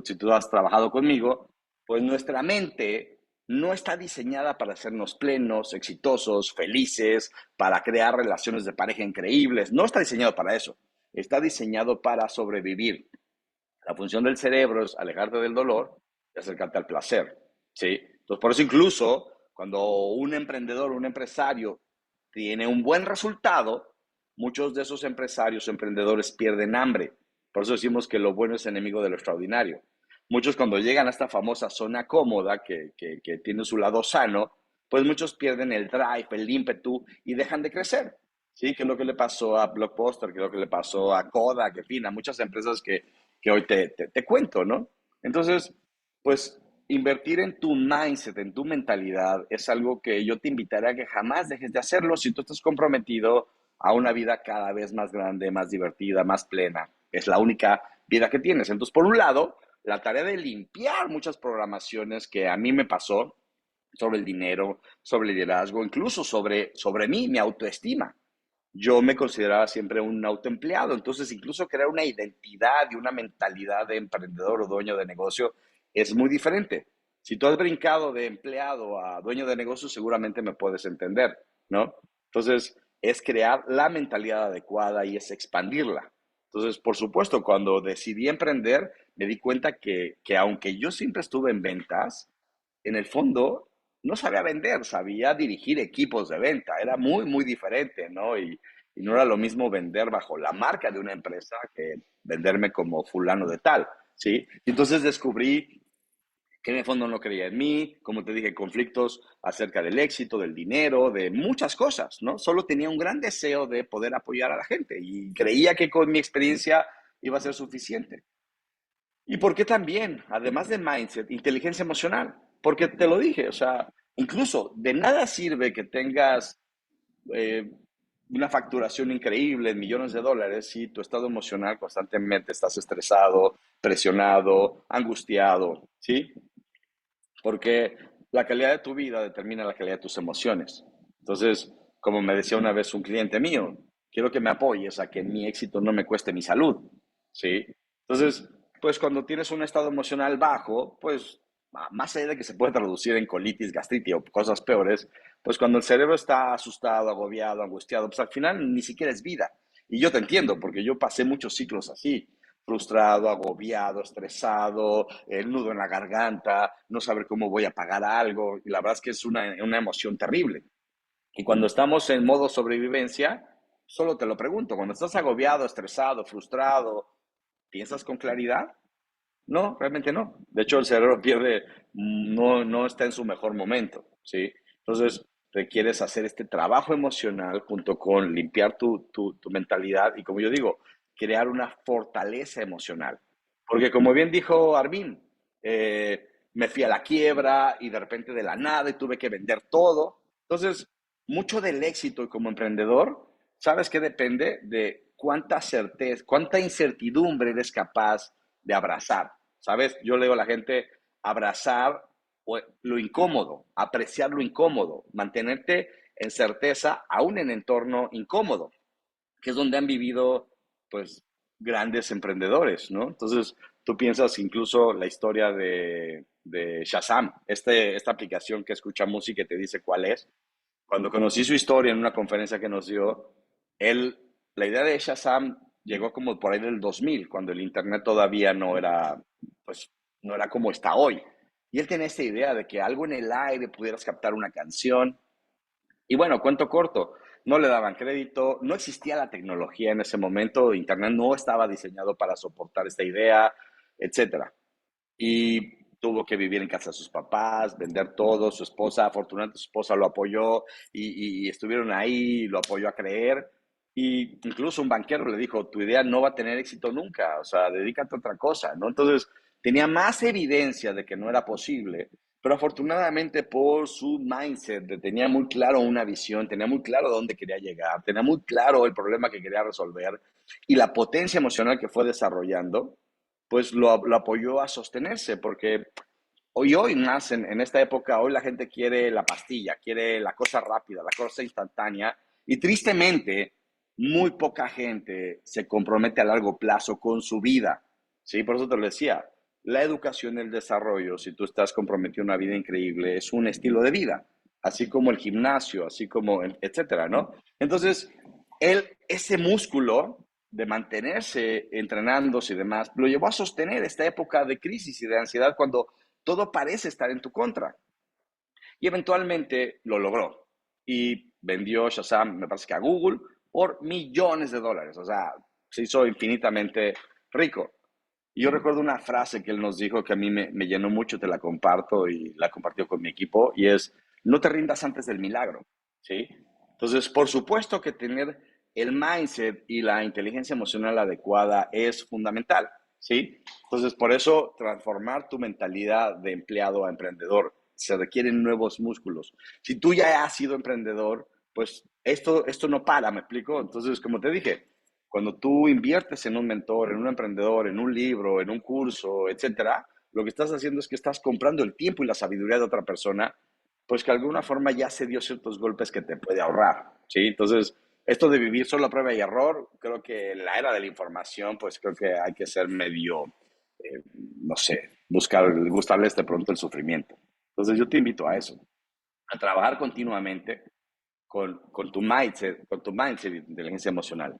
si tú has trabajado conmigo, pues nuestra mente no está diseñada para hacernos plenos, exitosos, felices, para crear relaciones de pareja increíbles. No está diseñado para eso. Está diseñado para sobrevivir. La función del cerebro es alejarte del dolor y acercarte al placer, ¿sí? Entonces, por eso incluso cuando un emprendedor, un empresario tiene un buen resultado, muchos de esos empresarios o emprendedores pierden hambre. Por eso decimos que lo bueno es enemigo de lo extraordinario. Muchos cuando llegan a esta famosa zona cómoda que tiene su lado sano, pues muchos pierden el drive, el ímpetu y dejan de crecer. ¿Sí? Que es lo que le pasó a Blockbuster, que es lo que le pasó a Kodak, en fin, a muchas empresas que hoy te cuento, ¿no? Entonces, pues invertir en tu mindset, en tu mentalidad, es algo que yo te invitaría a que jamás dejes de hacerlo si tú estás comprometido a una vida cada vez más grande, más divertida, más plena. Es la única vida que tienes. Entonces, por un lado, la tarea de limpiar muchas programaciones que a mí me pasó sobre el dinero, sobre el liderazgo, incluso sobre mí, mi autoestima. Yo me consideraba siempre un autoempleado, entonces incluso crear una identidad y una mentalidad de emprendedor o dueño de negocio es muy diferente. Si tú has brincado de empleado a dueño de negocio, seguramente me puedes entender, ¿no? Entonces, es crear la mentalidad adecuada y es expandirla. Entonces, por supuesto, cuando decidí emprender, me di cuenta que aunque yo siempre estuve en ventas, en el fondo no sabía vender, sabía dirigir equipos de venta. Era muy, muy diferente, ¿no? Y no era lo mismo vender bajo la marca de una empresa que venderme como fulano de tal, ¿sí? Y entonces descubrí que en el fondo no creía en mí, como te dije, conflictos acerca del éxito, del dinero, de muchas cosas, ¿no? Solo tenía un gran deseo de poder apoyar a la gente y creía que con mi experiencia iba a ser suficiente. ¿Y por qué también, además de mindset, inteligencia emocional? Porque te lo dije, o sea, incluso de nada sirve que tengas eh, una facturación increíble en millones de dólares si tu estado emocional constantemente estás estresado, presionado, angustiado, ¿sí? Porque la calidad de tu vida determina la calidad de tus emociones. Entonces, como me decía una vez un cliente mío, quiero que me apoyes a que mi éxito no me cueste mi salud, ¿sí? Entonces, pues cuando tienes un estado emocional bajo, pues más allá de que se puede traducir en colitis, gastritis o cosas peores, pues cuando el cerebro está asustado, agobiado, angustiado, pues al final ni siquiera es vida. Y yo te entiendo, porque yo pasé muchos ciclos así. frustrado, agobiado, estresado, el nudo en la garganta, no saber cómo voy a pagar algo. Y la verdad es que es una emoción terrible. Y cuando estamos en modo sobrevivencia, solo te lo pregunto, cuando estás agobiado, estresado, frustrado, ¿piensas con claridad? No, realmente no. De hecho, el cerebro pierde, no está en su mejor momento, ¿sí? Entonces, requieres hacer este trabajo emocional junto con limpiar tu mentalidad y, como yo digo, crear una fortaleza emocional. Porque como bien dijo Armin, me fui a la quiebra y de repente de la nada y tuve que vender todo. Entonces, mucho del éxito y como emprendedor, ¿sabes qué depende? De cuánta certeza, cuánta incertidumbre eres capaz de abrazar. ¿Sabes? Yo le digo a la gente, abrazar lo incómodo, apreciar lo incómodo, mantenerte en certeza aún en entorno incómodo, que es donde han vivido, pues, grandes emprendedores, ¿no? Entonces, tú piensas incluso la historia de Shazam, esta aplicación que escucha música y te dice cuál es. Cuando conocí su historia en una conferencia que nos dio, él, la idea de Shazam llegó como por ahí del 2000, cuando el Internet todavía no era, pues, no era como está hoy. Y él tenía esta idea de que algo en el aire pudieras captar una canción. Y bueno, cuento corto, no le daban crédito, no existía la tecnología en ese momento, Internet no estaba diseñado para soportar esta idea, etcétera. Y tuvo que vivir en casa de sus papás, vender todo, su esposa, afortunadamente su esposa lo apoyó y estuvieron ahí, lo apoyó a creer. Y incluso un banquero le dijo, tu idea no va a tener éxito nunca, o sea, dedícate a otra cosa, ¿no? Entonces, tenía más evidencia de que no era posible, pero afortunadamente por su mindset, tenía muy claro una visión, tenía muy claro dónde quería llegar, tenía muy claro el problema que quería resolver y la potencia emocional que fue desarrollando, pues lo apoyó a sostenerse, porque hoy más en esta época, hoy la gente quiere la pastilla, quiere la cosa rápida, la cosa instantánea, y tristemente, muy poca gente se compromete a largo plazo con su vida, ¿sí? Por eso te lo decía, la educación y el desarrollo, si tú estás comprometido a una vida increíble, es un estilo de vida, así como el gimnasio, así como, etcétera, ¿no? Entonces, ese músculo de mantenerse entrenándose y demás, lo llevó a sostener esta época de crisis y de ansiedad cuando todo parece estar en tu contra. Y eventualmente lo logró. Y vendió Shazam, me parece que a Google, por millones de dólares. O sea, se hizo infinitamente rico. Y yo recuerdo una frase que él nos dijo que a mí me llenó mucho, te la comparto y la compartió con mi equipo, y es, no te rindas antes del milagro, ¿sí? Entonces, por supuesto que tener el mindset y la inteligencia emocional adecuada es fundamental, ¿sí? Entonces, por eso transformar tu mentalidad de empleado a emprendedor se requieren nuevos músculos. Si tú ya has sido emprendedor, pues esto no para, ¿me explico? Entonces, como te dije, cuando tú inviertes en un mentor, en un emprendedor, en un libro, en un curso, etcétera, lo que estás haciendo es que estás comprando el tiempo y la sabiduría de otra persona, pues que de alguna forma ya se dio ciertos golpes que te puede ahorrar, ¿sí? Entonces, esto de vivir solo a prueba y error, creo que en la era de la información, pues creo que hay que ser medio, no sé, gustarles de pronto el sufrimiento. Entonces, yo te invito a eso, a trabajar continuamente con tu mindset de inteligencia emocional.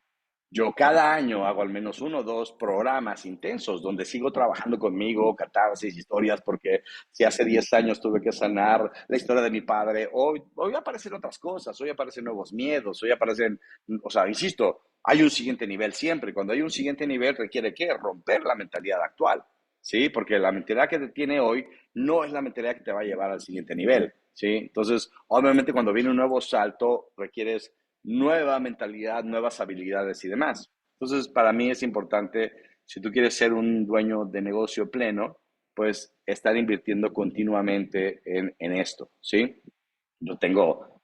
Yo cada año hago al menos uno o dos programas intensos donde sigo trabajando conmigo, catarsis, historias, porque si hace 10 años tuve que sanar la historia de mi padre, hoy aparecen otras cosas, hoy aparecen nuevos miedos, hoy aparecen, o sea, insisto, hay un siguiente nivel siempre. Cuando hay un siguiente nivel requiere que romper la mentalidad actual, ¿sí? Porque la mentalidad que te tiene hoy no es la mentalidad que te va a llevar al siguiente nivel, ¿sí? Entonces, obviamente cuando viene un nuevo salto requieres nueva mentalidad, nuevas habilidades y demás. Entonces, para mí es importante, si tú quieres ser un dueño de negocio pleno, pues estar invirtiendo continuamente en esto, ¿sí? Yo tengo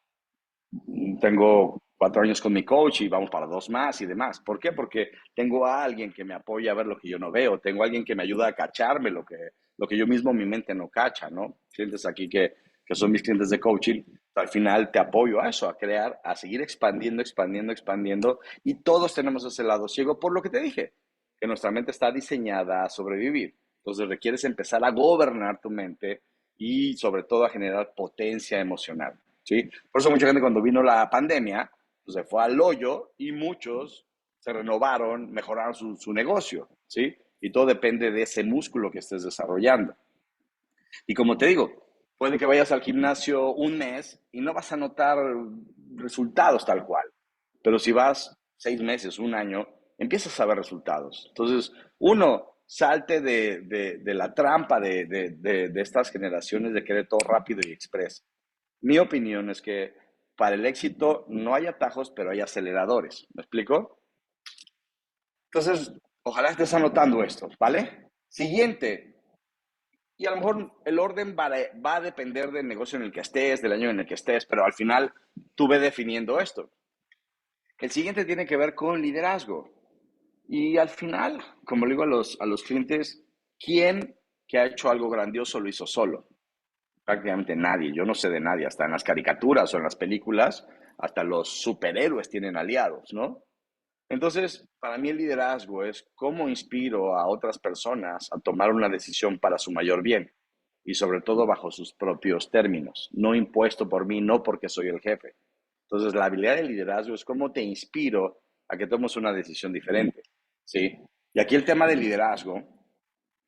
4 años con mi coach y vamos para 2 más y demás. ¿Por qué? Porque tengo a alguien que me apoya a ver lo que yo no veo, tengo a alguien que me ayuda a cacharme lo que yo mismo mi mente no cacha, ¿no? Clientes aquí que son mis clientes de coaching, al final te apoyo a eso, a crear, a seguir expandiendo, expandiendo, expandiendo, y todos tenemos ese lado ciego por lo que te dije, que nuestra mente está diseñada a sobrevivir. Entonces requieres empezar a gobernar tu mente y sobre todo a generar potencia emocional, ¿sí? Por eso mucha gente cuando vino la pandemia, pues se fue al hoyo y muchos se renovaron, mejoraron su negocio, ¿sí? Y todo depende de ese músculo que estés desarrollando. Y como te digo, puede que vayas al gimnasio un mes y no vas a notar resultados tal cual. Pero si vas 6 meses, un año, empiezas a ver resultados. Entonces, uno, salte de la trampa de estas generaciones de querer todo rápido y express. Mi opinión es que para el éxito no hay atajos, pero hay aceleradores. ¿Me explico? Entonces, ojalá estés anotando esto, ¿vale? Siguiente, y a lo mejor el orden va a depender del negocio en el que estés, del año en el que estés, pero al final tú ve definiendo esto. El siguiente tiene que ver con liderazgo. Y al final, como le digo a los clientes, ¿quién que ha hecho algo grandioso lo hizo solo? Prácticamente nadie. Yo no sé de nadie. Hasta en las caricaturas o en las películas, hasta los superhéroes tienen aliados, ¿no? Entonces, para mí el liderazgo es cómo inspiro a otras personas a tomar una decisión para su mayor bien y sobre todo bajo sus propios términos, no impuesto por mí, no porque soy el jefe. Entonces, la habilidad de liderazgo es cómo te inspiro a que tomes una decisión diferente, ¿sí? Y aquí el tema del liderazgo,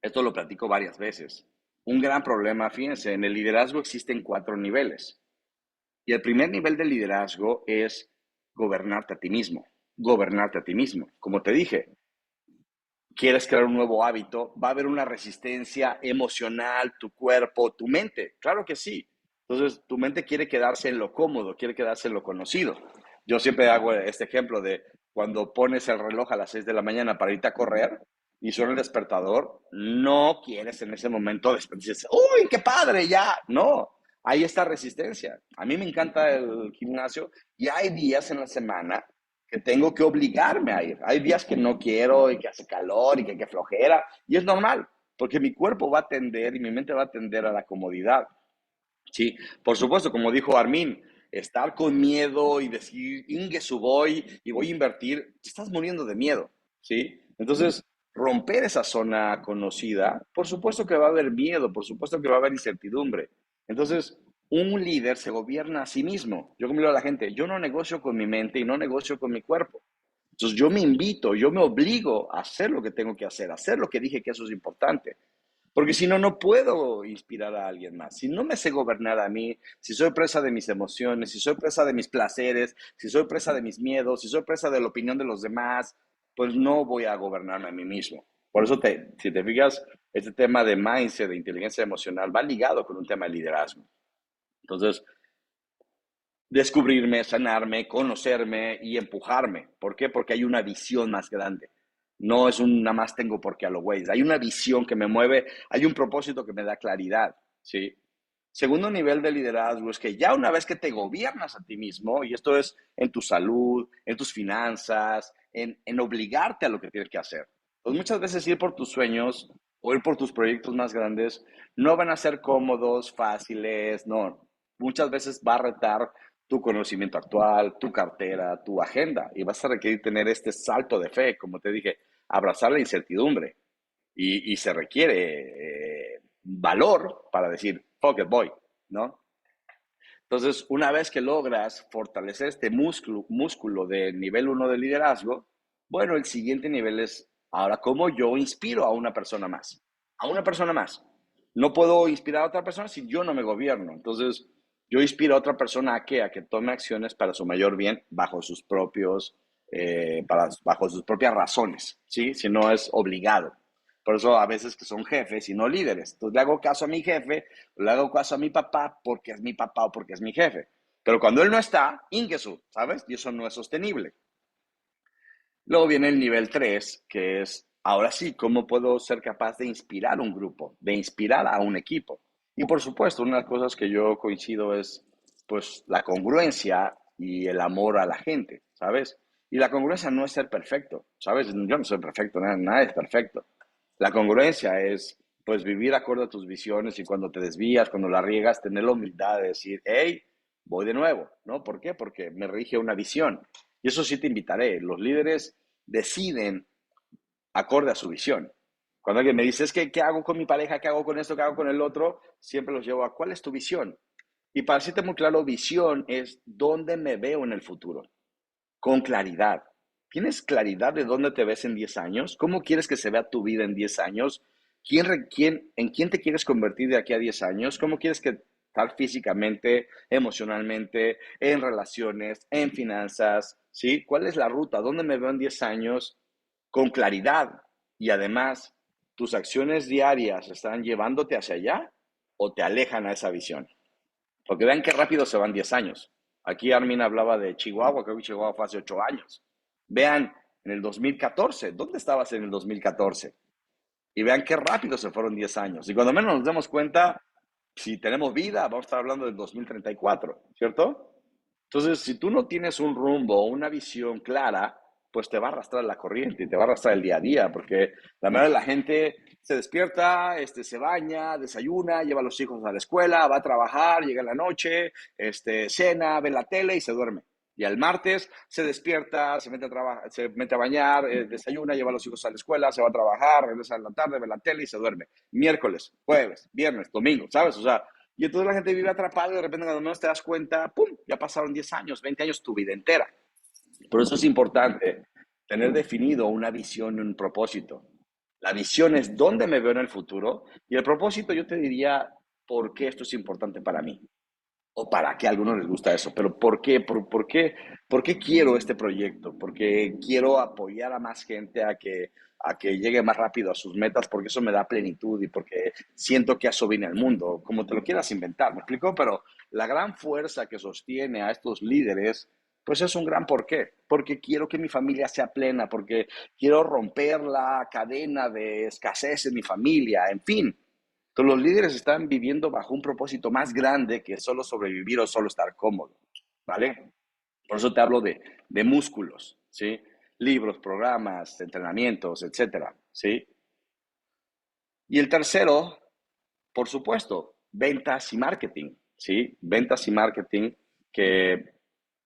esto lo platico varias veces. Un gran problema, fíjense, en el liderazgo existen 4 niveles. Y el primer nivel de liderazgo es gobernarte a ti mismo, gobernarte a ti mismo. Como te dije, quieres crear un nuevo hábito, va a haber una resistencia emocional, tu cuerpo, tu mente. Claro que sí. Entonces, tu mente quiere quedarse en lo cómodo, quiere quedarse en lo conocido. Yo siempre hago este ejemplo de cuando pones el reloj a las 6 de la mañana para irte a correr y suena el despertador, no quieres en ese momento despertarse. ¡Uy, qué padre! Ya, no. Hay esta resistencia. A mí me encanta el gimnasio y hay días en la semana que tengo que obligarme a ir. Hay días que no quiero y que hace calor y que flojera. Y es normal, porque mi cuerpo va a tender y mi mente va a tender a la comodidad. Sí, por supuesto, como dijo Armin, estar con miedo y decir, Ingesu voy y voy a invertir, te estás muriendo de miedo, ¿sí? Entonces, romper esa zona conocida, por supuesto que va a haber miedo, por supuesto que va a haber incertidumbre. Entonces, un líder se gobierna a sí mismo. Yo como le digo a la gente, yo no negocio con mi mente y no negocio con mi cuerpo. Entonces, yo me invito, yo me obligo a hacer lo que tengo que hacer, a hacer lo que dije que eso es importante. Porque si no, no puedo inspirar a alguien más. Si no me sé gobernar a mí, si soy presa de mis emociones, si soy presa de mis placeres, si soy presa de mis miedos, si soy presa de la opinión de los demás, pues no voy a gobernarme a mí mismo. Por eso, si te fijas, este tema de mindset, de inteligencia emocional, va ligado con un tema de liderazgo. Entonces, descubrirme, sanarme, conocerme y empujarme. ¿Por qué? Porque hay una visión más grande. No es un nada más tengo porque a lo güey. Hay una visión que me mueve, hay un propósito que me da claridad, ¿sí? Segundo nivel de liderazgo es que ya una vez que te gobiernas a ti mismo, y esto es en tu salud, en tus finanzas, en obligarte a lo que tienes que hacer. Pues muchas veces ir por tus sueños o ir por tus proyectos más grandes no van a ser cómodos, fáciles, no. Muchas veces va a retar tu conocimiento actual, tu cartera, tu agenda, y vas a requerir tener este salto de fe, como te dije, abrazar la incertidumbre. Y se requiere valor para decir, fuck it, voy, ¿no? Entonces, una vez que logras fortalecer este músculo de nivel 1 de liderazgo, bueno, el siguiente nivel es, ahora, ¿cómo yo inspiro a una persona más? A una persona más. No puedo inspirar a otra persona si yo no me gobierno. Entonces, yo inspiro a otra persona a qué? A que tome acciones para su mayor bien bajo sus bajo sus propias razones, ¿sí? Si no es obligado. Por eso a veces que son jefes y no líderes. Entonces le hago caso a mi jefe, le hago caso a mi papá porque es mi papá o porque es mi jefe. Pero cuando él no está, Ingesu, ¿sabes? Y eso no es sostenible. Luego viene el nivel 3, que es, ahora sí, ¿cómo puedo ser capaz de inspirar un grupo, de inspirar a un equipo? Y por supuesto, una de las cosas que yo coincido es, pues, la congruencia y el amor a la gente, ¿sabes? Y la congruencia no es ser perfecto, ¿sabes? Yo no soy perfecto, nada es perfecto. La congruencia es, pues, vivir acorde a tus visiones y cuando te desvías, cuando la riegas, tener la humildad de decir, hey, voy de nuevo, ¿no? ¿Por qué? Porque me rige una visión. Y eso sí te invitaré. Los líderes deciden acorde a su visión. Cuando alguien me dice, es que, ¿qué hago con mi pareja? ¿Qué hago con esto? ¿Qué hago con el otro? Siempre los llevo a, ¿cuál es tu visión? Y para decirte muy claro, visión es dónde me veo en el futuro, con claridad. ¿Tienes claridad de dónde te ves en 10 años? ¿Cómo quieres que se vea tu vida en 10 años? ¿En quién te quieres convertir de aquí a 10 años? ¿Cómo quieres que estar físicamente, emocionalmente, en relaciones, en finanzas? ¿Sí? ¿Cuál es la ruta? ¿Dónde me veo en 10 años? Con claridad. Y además, ¿tus acciones diarias están llevándote hacia allá o te alejan a esa visión? Porque vean qué rápido se van 10 años. Aquí Armin hablaba de Chihuahua, creo que Chihuahua fue hace 8 años. Vean, en el 2014, ¿dónde estabas en el 2014? Y vean qué rápido se fueron 10 años. Y cuando menos nos demos cuenta, si tenemos vida, vamos a estar hablando del 2034, ¿cierto? Entonces, si tú no tienes un rumbo o una visión clara, pues te va a arrastrar la corriente y te va a arrastrar el día a día, porque la mayoría de la gente se despierta, se baña, desayuna, lleva a los hijos a la escuela, va a trabajar, llega en la noche, cena, ve la tele y se duerme. Y al martes se despierta, se mete a trabajar, se mete a bañar, desayuna, lleva a los hijos a la escuela, se va a trabajar, regresa en la tarde, ve la tele y se duerme. Miércoles, jueves, viernes, domingo, ¿sabes? O sea, y entonces la gente vive atrapada y de repente cuando menos te das cuenta, ¡pum! Ya pasaron 10 años, 20 años, tu vida entera. Por eso es importante tener definido una visión y un propósito. La visión es dónde me veo en el futuro y el propósito yo te diría por qué esto es importante para mí o para qué a algunos les gusta eso, pero ¿por qué? ¿Por qué quiero este proyecto? Porque quiero apoyar a más gente a que llegue más rápido a sus metas, porque eso me da plenitud y porque siento que eso viene al mundo, como te lo quieras inventar, ¿me explico? Pero la gran fuerza que sostiene a estos líderes, pues es un gran porqué, porque quiero que mi familia sea plena, porque quiero romper la cadena de escasez en mi familia, en fin. Entonces, los líderes están viviendo bajo un propósito más grande que solo sobrevivir o solo estar cómodo, ¿vale? Por eso te hablo de músculos, ¿sí? Libros, programas, entrenamientos, etcétera, ¿sí? Y el tercero, por supuesto, ventas y marketing, ¿sí? Ventas y marketing que,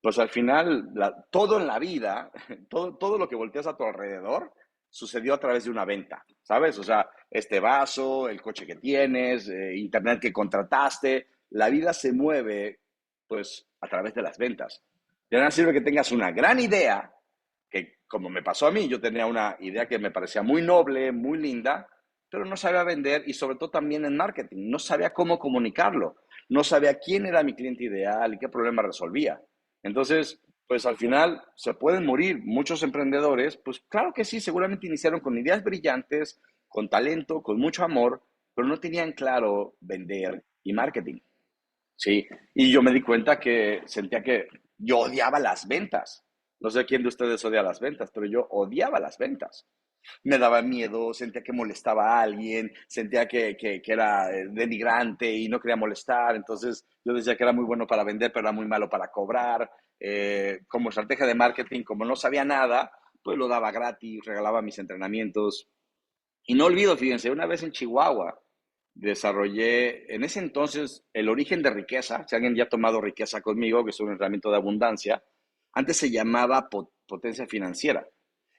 pues al final, todo en la vida, todo lo que volteas a tu alrededor, sucedió a través de una venta, ¿sabes? O sea, este vaso, el coche que tienes, internet que contrataste, la vida se mueve, pues, a través de las ventas. De nada sirve que tengas una gran idea, que como me pasó a mí, yo tenía una idea que me parecía muy noble, muy linda, pero no sabía vender y sobre todo también en marketing, no sabía cómo comunicarlo, no sabía quién era mi cliente ideal y qué problema resolvía. Entonces, pues al final se pueden morir muchos emprendedores, pues claro que sí, seguramente iniciaron con ideas brillantes, con talento, con mucho amor, pero no tenían claro vender y marketing, ¿sí? Y yo me di cuenta que sentía que yo odiaba las ventas. No sé quién de ustedes odia las ventas, pero yo odiaba las ventas. Me daba miedo, sentía que molestaba a alguien, sentía que era denigrante y no quería molestar. Entonces yo decía que era muy bueno para vender, pero era muy malo para cobrar. Como estrategia de marketing, como no sabía nada, pues lo daba gratis, regalaba mis entrenamientos. Y no olvido, fíjense, una vez en Chihuahua desarrollé en ese entonces el origen de riqueza. Si alguien ya ha tomado riqueza conmigo, que es un entrenamiento de abundancia, antes se llamaba potencia financiera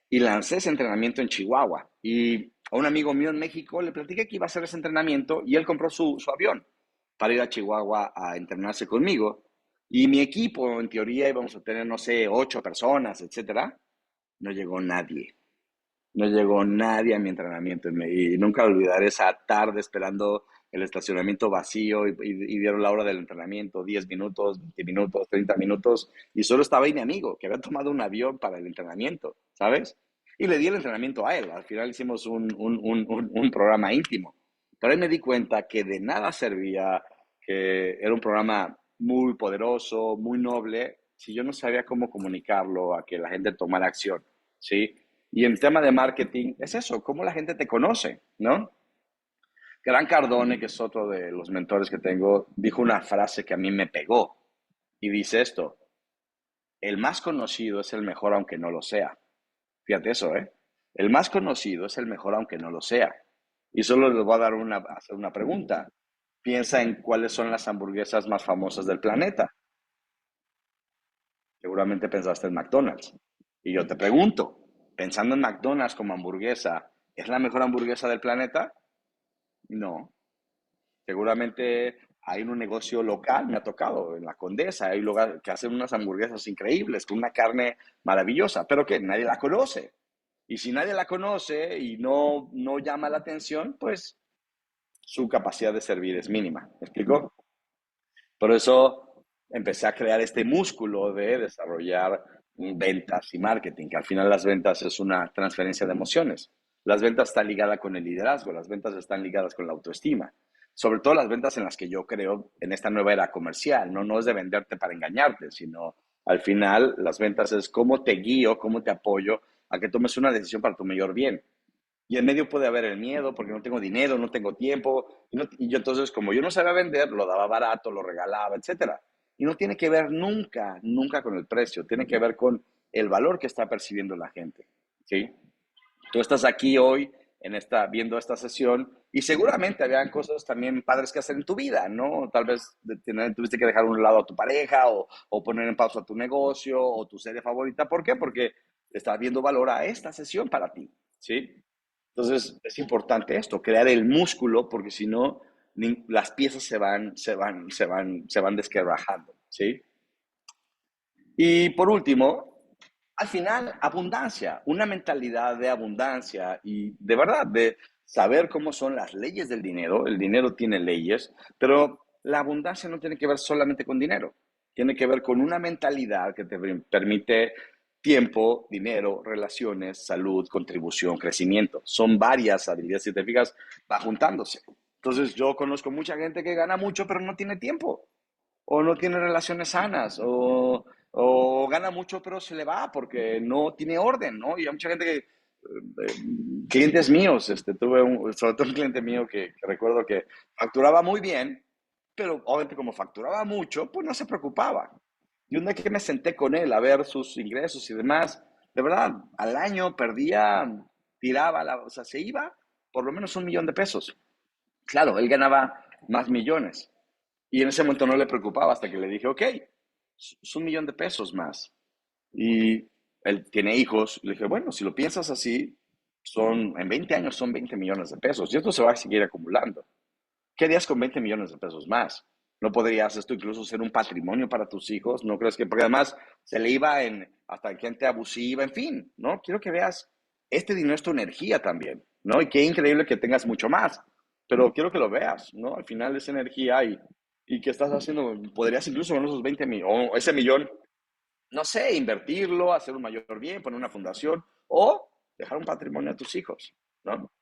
y lancé ese entrenamiento en Chihuahua. Y a un amigo mío en México le platiqué que iba a hacer ese entrenamiento y él compró su avión para ir a Chihuahua a entrenarse conmigo. Y mi equipo, en teoría, íbamos a tener, no sé, 8 personas, etcétera. No llegó nadie. No llegó nadie a mi entrenamiento y nunca olvidaré esa tarde esperando el estacionamiento vacío y dieron la hora del entrenamiento, 10 minutos, 20 minutos, 30 minutos, y solo estaba ahí mi amigo, que había tomado un avión para el entrenamiento, ¿sabes? Y le di el entrenamiento a él, al final hicimos un programa íntimo, pero ahí me di cuenta que de nada servía, que era un programa muy poderoso, muy noble, si yo no sabía cómo comunicarlo a que la gente tomara acción, ¿sí? Y el tema de marketing es eso, cómo la gente te conoce, ¿no? Gran Cardone, que es otro de los mentores que tengo, dijo una frase que a mí me pegó y dice esto: el más conocido es el mejor aunque no lo sea. Fíjate eso, ¿eh? El más conocido es el mejor aunque no lo sea. Y solo les voy a dar hacer una pregunta. Piensa en cuáles son las hamburguesas más famosas del planeta. Seguramente pensaste en McDonald's. Y yo te pregunto, pensando en McDonald's como hamburguesa, ¿es la mejor hamburguesa del planeta? No. Seguramente Hay un negocio local, me ha tocado, en la Condesa, hay un lugar que hacen unas hamburguesas increíbles, con una carne maravillosa, pero que nadie la conoce. Y si nadie la conoce y no llama la atención, pues su capacidad de servir es mínima. ¿Me explico? Por eso empecé a crear este músculo de desarrollar ventas y marketing, que al final las ventas es una transferencia de emociones. Las ventas están ligadas con el liderazgo, las ventas están ligadas con la autoestima. Sobre todo las ventas en las que yo creo en esta nueva era comercial, no es de venderte para engañarte, sino al final las ventas es cómo te guío, cómo te apoyo a que tomes una decisión para tu mayor bien. Y en medio puede haber el miedo porque no tengo dinero, no tengo tiempo. Y yo entonces, como yo no sabía vender, lo daba barato, lo regalaba, etcétera. Y no tiene que ver nunca, nunca con el precio. Tiene que ver con el valor que está percibiendo la gente. ¿Sí? Tú estás aquí hoy viendo esta sesión y seguramente habían cosas también padres que hacer en tu vida, ¿no? Tal vez tuviste que dejar a un lado a tu pareja o poner en pausa tu negocio o tu serie favorita. ¿Por qué? Porque estás viendo valor a esta sesión para ti, ¿sí? Entonces, es importante esto, crear el músculo, porque si no, las piezas se van desquebrajando, ¿sí? Y por último, al final, abundancia, una mentalidad de abundancia y de verdad, de saber cómo son las leyes del dinero. El dinero tiene leyes, pero la abundancia no tiene que ver solamente con dinero. Tiene que ver con una mentalidad que te permite tiempo, dinero, relaciones, salud, contribución, crecimiento. Son varias habilidades, si te fijas, va juntándose. Entonces, yo conozco mucha gente que gana mucho, pero no tiene tiempo o no tiene relaciones sanas, o gana mucho pero se le va porque no tiene orden, ¿no? Y hay mucha gente que, clientes míos, sobre todo un cliente mío que recuerdo que facturaba muy bien, pero obviamente como facturaba mucho, pues no se preocupaba. Y un día que me senté con él a ver sus ingresos y demás, de verdad, al año perdía, tiraba, o sea, se iba por lo menos 1 millón de pesos. Claro, él ganaba más millones. Y en ese momento no le preocupaba hasta que le dije, ok, es 1 millón de pesos más. Y él tiene hijos. Le dije, bueno, si lo piensas así, en 20 años son 20 millones de pesos. Y esto se va a seguir acumulando. ¿Qué harías con 20 millones de pesos más? ¿No podrías esto incluso ser un patrimonio para tus hijos? ¿No crees que? Porque además se le iba hasta en gente abusiva, en fin, ¿no? Quiero que veas, este dinero es tu energía también, ¿no? Y qué increíble que tengas mucho más, pero quiero que lo veas, ¿no? Al final es energía y ¿qué estás haciendo? Podrías incluso con esos 20 millones, o ese millón, no sé, invertirlo, hacer un mayor bien, poner una fundación o dejar un patrimonio a tus hijos, ¿no?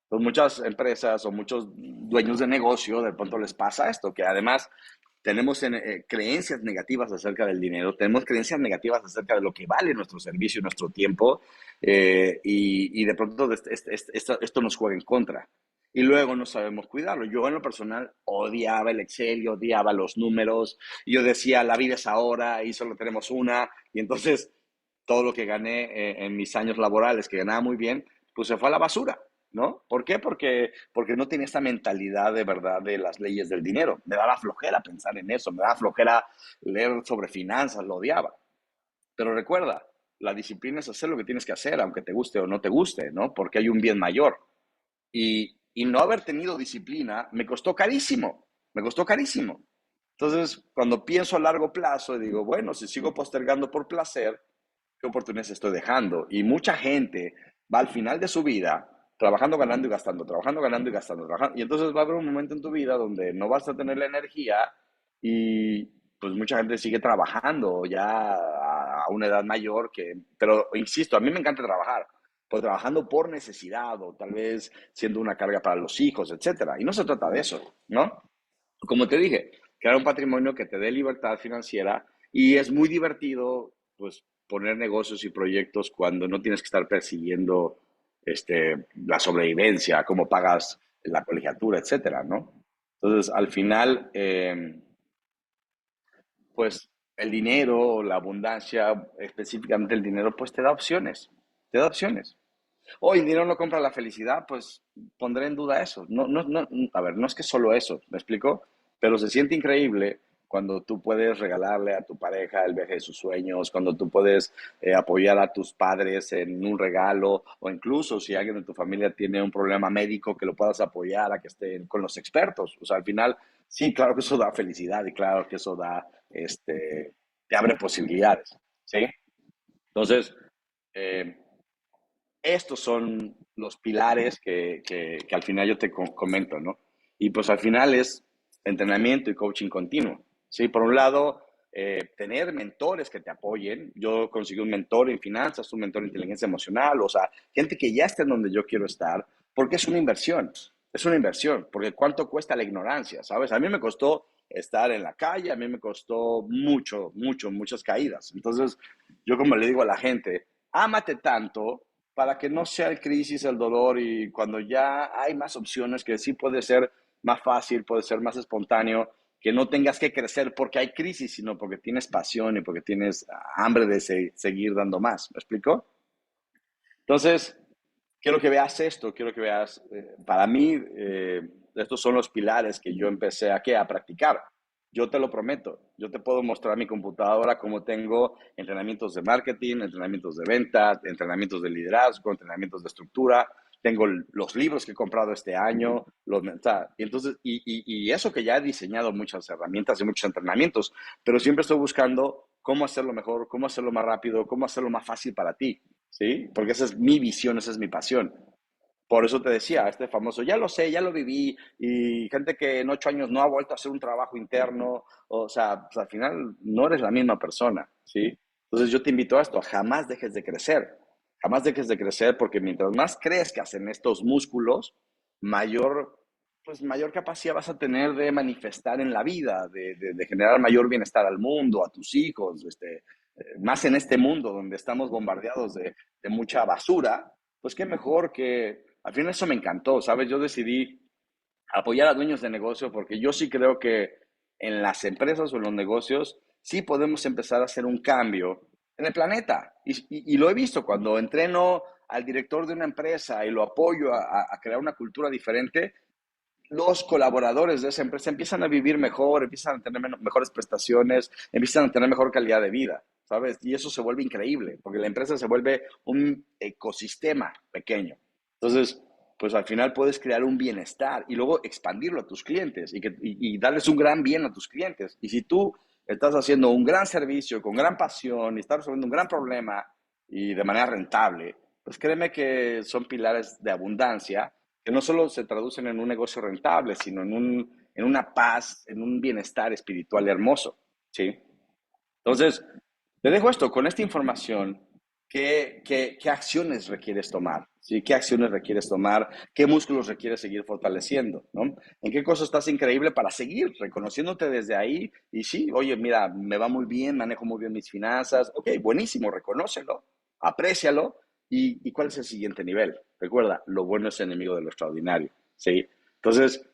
Pues muchas empresas o muchos dueños de negocio de pronto les pasa esto, que además tenemos creencias negativas acerca del dinero, tenemos creencias negativas acerca de lo que vale nuestro servicio y nuestro tiempo, y de pronto esto nos juega en contra. Y luego no sabemos cuidarlo. Yo en lo personal odiaba el Excel, yo odiaba los números, y yo decía, la vida es ahora y solo tenemos una, y entonces todo lo que gané en mis años laborales, que ganaba muy bien, pues se fue a la basura, ¿no? ¿Por qué? Porque no tenía esta mentalidad de verdad de las leyes del dinero. Me daba flojera pensar en eso, me daba flojera leer sobre finanzas, lo odiaba. Pero recuerda, la disciplina es hacer lo que tienes que hacer, aunque te guste o no te guste, ¿no? Porque hay un bien mayor. Y no haber tenido disciplina me costó carísimo, me costó carísimo. Entonces, cuando pienso a largo plazo, digo, bueno, si sigo postergando por placer, ¿qué oportunidades estoy dejando? Y mucha gente va al final de su vida trabajando, ganando y gastando, trabajando, ganando y gastando, trabajando. Y entonces va a haber un momento en tu vida donde no vas a tener la energía y pues mucha gente sigue trabajando ya a una edad mayor pero insisto, a mí me encanta trabajar, pues trabajando por necesidad o tal vez siendo una carga para los hijos, etcétera. Y no se trata de eso, ¿no? Como te dije, crear un patrimonio que te dé libertad financiera y es muy divertido, pues, poner negocios y proyectos cuando no tienes que estar persiguiendo la sobrevivencia, cómo pagas la colegiatura, etcétera, ¿no? Entonces, al final, pues, el dinero, la abundancia, específicamente el dinero, pues te da opciones, te da opciones. Hoy el dinero no compra la felicidad, pues pondré en duda eso. No, no, no, a ver, no es que solo eso, ¿me explico? Pero se siente increíble cuando tú puedes regalarle a tu pareja el viaje de sus sueños, cuando tú puedes apoyar a tus padres en un regalo, o incluso si alguien de tu familia tiene un problema médico, que lo puedas apoyar a que estén con los expertos. O sea, al final Sí, claro que eso da felicidad y claro que eso te abre posibilidades, ¿sí? Entonces, eh, estos son los pilares que al final yo te comento, ¿no? Y pues al final es entrenamiento y coaching continuo, ¿sí? Por un lado, tener mentores que te apoyen. Yo conseguí un mentor en finanzas, un mentor en inteligencia emocional, o sea, gente que ya esté en donde yo quiero estar, porque es una inversión, porque cuánto cuesta la ignorancia, ¿sabes? A mí me costó estar en la calle, a mí me costó muchas caídas. Entonces, yo como le digo a la gente, ámate tanto para que no sea el crisis, el dolor y cuando ya hay más opciones que sí puede ser más fácil, puede ser más espontáneo, que no tengas que crecer porque hay crisis, sino porque tienes pasión y porque tienes hambre de seguir dando más. ¿Me explico? Entonces, quiero que veas esto, quiero que veas, para mí, estos son los pilares que yo empecé a practicar. Yo te lo prometo, yo te puedo mostrar mi computadora cómo tengo entrenamientos de marketing, entrenamientos de venta, entrenamientos de liderazgo, entrenamientos de estructura, tengo los libros que he comprado este año, y entonces, y eso que ya he diseñado muchas herramientas y muchos entrenamientos, pero siempre estoy buscando cómo hacerlo mejor, cómo hacerlo más rápido, cómo hacerlo más fácil para ti. ¿Sí? Porque esa es mi visión, esa es mi pasión. Por eso te decía, este famoso, ya lo sé, ya lo viví, y gente que en 8 años no ha vuelto a hacer un trabajo interno, o sea, pues al final no eres la misma persona, ¿sí? Entonces yo te invito a esto, jamás dejes de crecer, jamás dejes de crecer, porque mientras más crezcas en estos músculos, mayor, pues mayor capacidad vas a tener de manifestar en la vida, de generar mayor bienestar al mundo, a tus hijos, más en este mundo donde estamos bombardeados de mucha basura, pues qué mejor que, al final eso me encantó, ¿sabes? Yo decidí apoyar a dueños de negocio porque yo sí creo que en las empresas o en los negocios sí podemos empezar a hacer un cambio en el planeta. Y lo he visto cuando entreno al director de una empresa y lo apoyo a crear una cultura diferente, los colaboradores de esa empresa empiezan a vivir mejor, empiezan a tener mejores prestaciones, empiezan a tener mejor calidad de vida, ¿sabes? Y eso se vuelve increíble, porque la empresa se vuelve un ecosistema pequeño. Entonces, pues al final puedes crear un bienestar y luego expandirlo a tus clientes y darles un gran bien a tus clientes. Y si tú estás haciendo un gran servicio con gran pasión y estás resolviendo un gran problema y de manera rentable, pues créeme que son pilares de abundancia que no solo se traducen en un negocio rentable, sino en una paz, en un bienestar espiritual hermoso, ¿sí? Entonces, te dejo esto, con esta información, ¿qué acciones requieres tomar? ¿Sí? ¿Qué acciones requieres tomar? ¿Qué músculos requieres seguir fortaleciendo? ¿No? ¿En qué cosa estás increíble para seguir reconociéndote desde ahí? Y sí, oye, mira, me va muy bien, manejo muy bien mis finanzas. Ok, buenísimo, reconócelo, aprécialo. ¿Y cuál es el siguiente nivel? Recuerda, lo bueno es enemigo de lo extraordinario. ¿Sí? Entonces,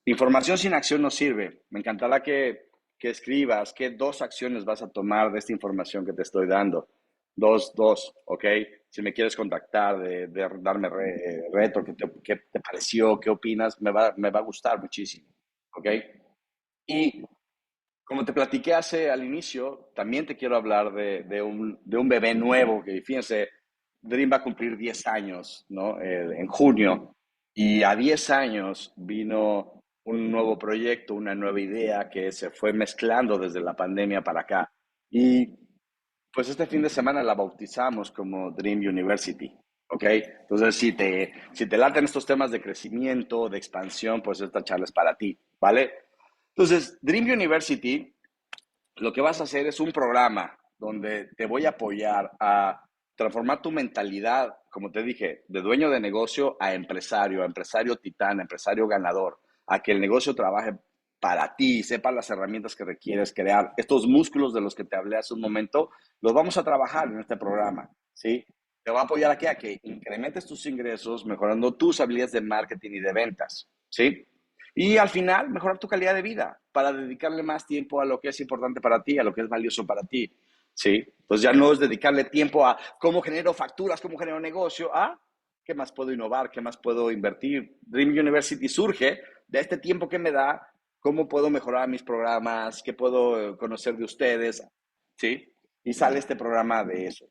información sin acción no sirve. Me encantará que escribas qué 2 acciones vas a tomar de esta información que te estoy dando. Dos, ¿ok? Si me quieres contactar, de darme reto, qué te pareció, qué opinas, me va a gustar muchísimo, ¿ok? Y como te platiqué al inicio, también te quiero hablar de un bebé nuevo que, fíjense, Dream va a cumplir 10 años, ¿no? En junio. Y a 10 años vino un nuevo proyecto, una nueva idea que se fue mezclando desde la pandemia para acá. Y pues este fin de semana la bautizamos como Dream University, ¿ok? Entonces, si te laten estos temas de crecimiento, de expansión, pues esta charla es para ti, ¿vale? Entonces, Dream University, lo que vas a hacer es un programa donde te voy a apoyar a transformar tu mentalidad, como te dije, de dueño de negocio a empresario titán, a empresario ganador, a que el negocio trabaje para ti, sepa las herramientas que requieres crear. Estos músculos de los que te hablé hace un momento, los vamos a trabajar en este programa, ¿sí? Te va a apoyar aquí a que incrementes tus ingresos, mejorando tus habilidades de marketing y de ventas, ¿sí? Y al final, mejorar tu calidad de vida para dedicarle más tiempo a lo que es importante para ti, a lo que es valioso para ti. ¿Sí? Entonces ya no es dedicarle tiempo a cómo genero facturas, cómo genero negocio, a qué más puedo innovar, qué más puedo invertir. Dream University surge de este tiempo que me da, cómo puedo mejorar mis programas, qué puedo conocer de ustedes. ¿Sí? Y sale este programa de eso.